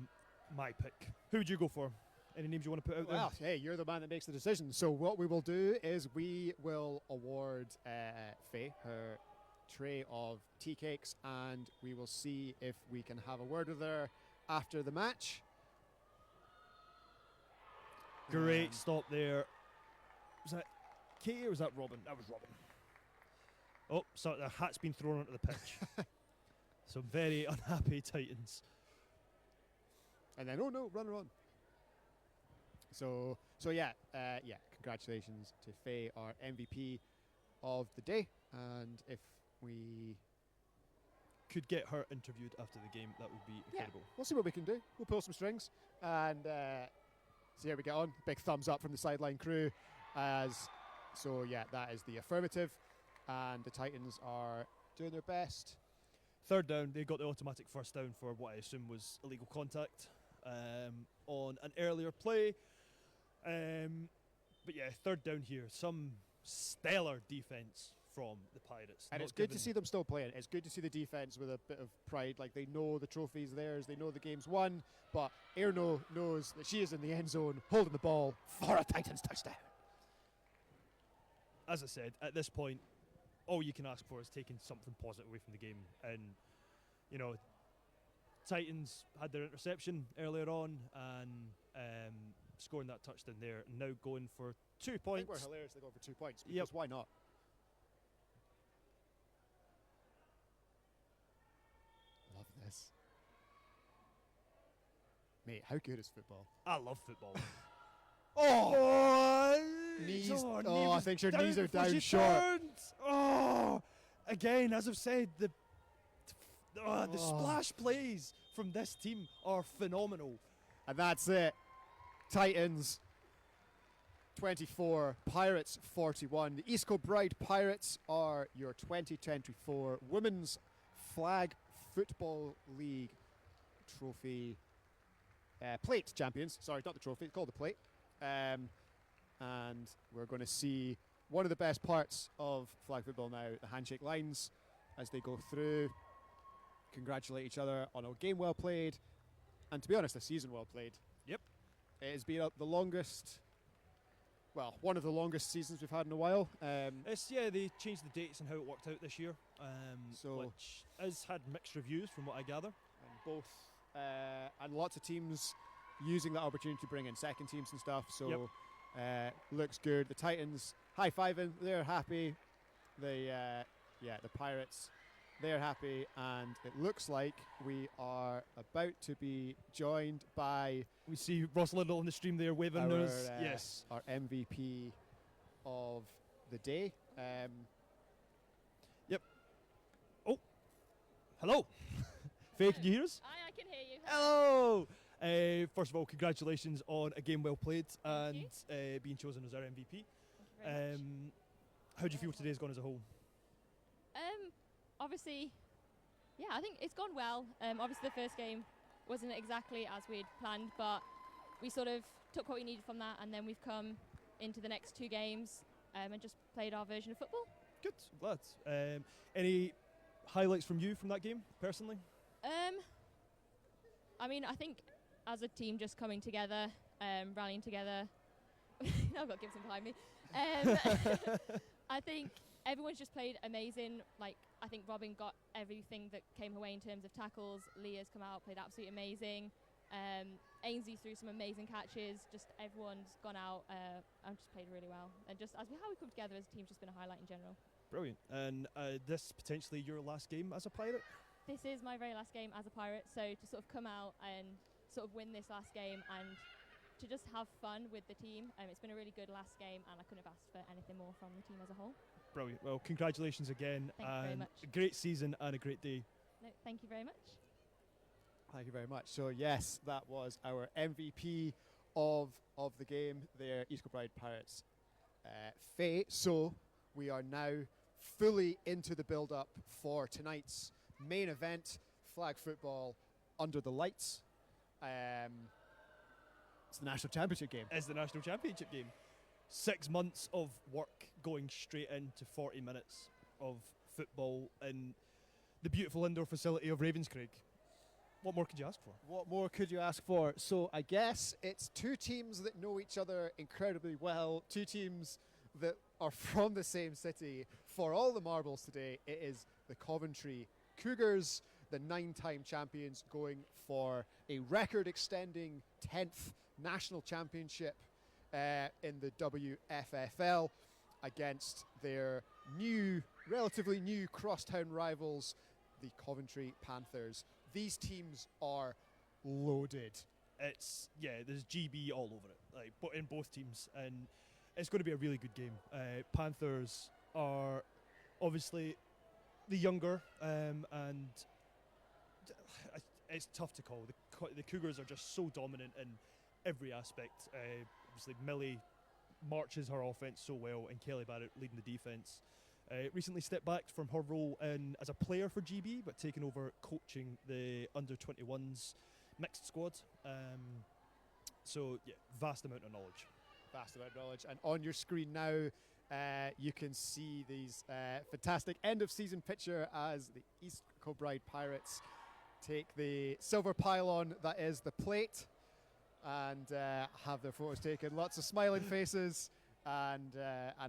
my pick. Who would you go for? Any names you want to put out there? Well, hey, you're the man that makes the decision. So what we will do is we will award Faye her tray of tea cakes, and we will see if we can have a word with her after the match. Great stop there. Was that Katie or was that Robin? That was Robin. Oh, so the hat's been thrown onto the pitch. Some very unhappy Titans. And then, oh no, run. So yeah, congratulations to Faye, our MVP of the day. And if we Could get her interviewed after the game, that would be incredible. we'll see what we can do. We'll pull some strings and see how we get on. Big thumbs up from the sideline crew. That is the affirmative, and the Titans are doing their best. 3rd down, they got the automatic 1st down for what I assume was illegal contact on an earlier play. But yeah, 3rd down here. Some stellar defense from the Pirates. And Not it's good to given- see them still playing. It's good to see the defense with a bit of pride. Like, they know the trophy's theirs, they know the game's won, but Erno knows that she is in the end zone holding the ball for a Titans touchdown. As I said, at this point, all you can ask for is taking something positive away from the game. And, you know, Titans had their interception earlier on and scoring that touchdown there. And now going for 2 I think points. we're hilariously going for 2 points, because Yep. why not? Love this. Mate, how good is football? I love football. Oh! Knees. Oh, Oh, I think your knees are before down she short. turned. Oh, again, as I've said, the splash plays from this team are phenomenal. And that's it. Titans 24, Pirates 41. The East Kilbride Pirates are your 2024 Women's Flag Football League Trophy plate champions. Sorry, not the trophy, it's called the plate. And we're going to see one of the best parts of flag football now, the handshake lines, as they go through, congratulate each other on a game well played, and to be honest, a season well played. Yep. It has been the longest, well, one of the longest seasons we've had in a while. They changed the dates and how it worked out this year, So- which has had mixed reviews from what I gather. And both, and lots of teams using that opportunity to bring in second teams and stuff. So looks good. The Titans high-fiving, they're happy. The Pirates, they're happy, and it looks like we are about to be joined by We see Ross Liddell on the stream there waving our, us. Yes. our MVP of the day. Hello. Faye, can you hear us? I can hear you. Hello. First of all, congratulations on a game well played Thank and being chosen as our MVP. Thank you very much. How do you feel today's gone as a whole? Obviously, yeah, I think it's gone well. Obviously, the first game wasn't exactly as we'd planned, but we sort of took what we needed from that, and then we've come into the next two games and just played our version of football. Good, glad. Any highlights from you from that game, personally? I mean, I think as a team just coming together, rallying together. I've got Gibson behind me. I think everyone's just played amazing. Like, I think Robin got everything that came her way in terms of tackles. Leah's come out, played absolutely amazing. Ainsley threw some amazing catches. Just everyone's gone out and just played really well. And just how we come together as a team's just been a highlight in general. Brilliant. And this potentially your last game as a Pirate? This is my very last game as a Pirate, so to sort of come out and sort of win this last game and to just have fun with the team. It's been a really good last game, and I couldn't have asked for anything more from the team as a whole. Brilliant. Well, congratulations again. Thank you very and much. a great season and a great day. No, thank you very much. Thank you very much. So yes, that was our MVP of the game there, East Kilbride Pirates. Faye. So we are now fully into the build-up for tonight's main event, flag football under the lights. It's the national championship game. Is the national championship game. 6 months of work going straight into 40 minutes of football in the beautiful indoor facility of Ravenscraig. What more could you ask for? What more could you ask for? So I guess it's two teams that know each other incredibly well, two teams that are from the same city. For all the marbles today, it is the Coventry Cougars, the 9-time champions, going for a record-extending 10th national championship in the WFFL against their relatively new crosstown rivals, the Coventry Panthers. These teams are loaded. There's GB all over it, but in both teams, and it's going to be a really good game. Panthers are obviously the younger, and it's tough to call. The Cougars are just so dominant in every aspect. Obviously, Millie marches her offense so well, and Kelly Barrett leading the defense. Recently stepped back from her role as a player for GB, but taken over coaching the under-21s mixed squad. Vast amount of knowledge. Vast amount of knowledge. And on your screen now, you can see these fantastic end-of-season picture as the East Kilbride Pirates take the silver pylon that is the plate and have their photos taken. Lots of smiling faces and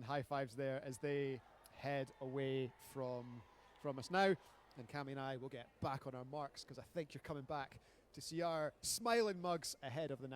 high fives there as they head away from us now. And Cammy and I will get back on our marks because I think you're coming back to see our smiling mugs ahead of the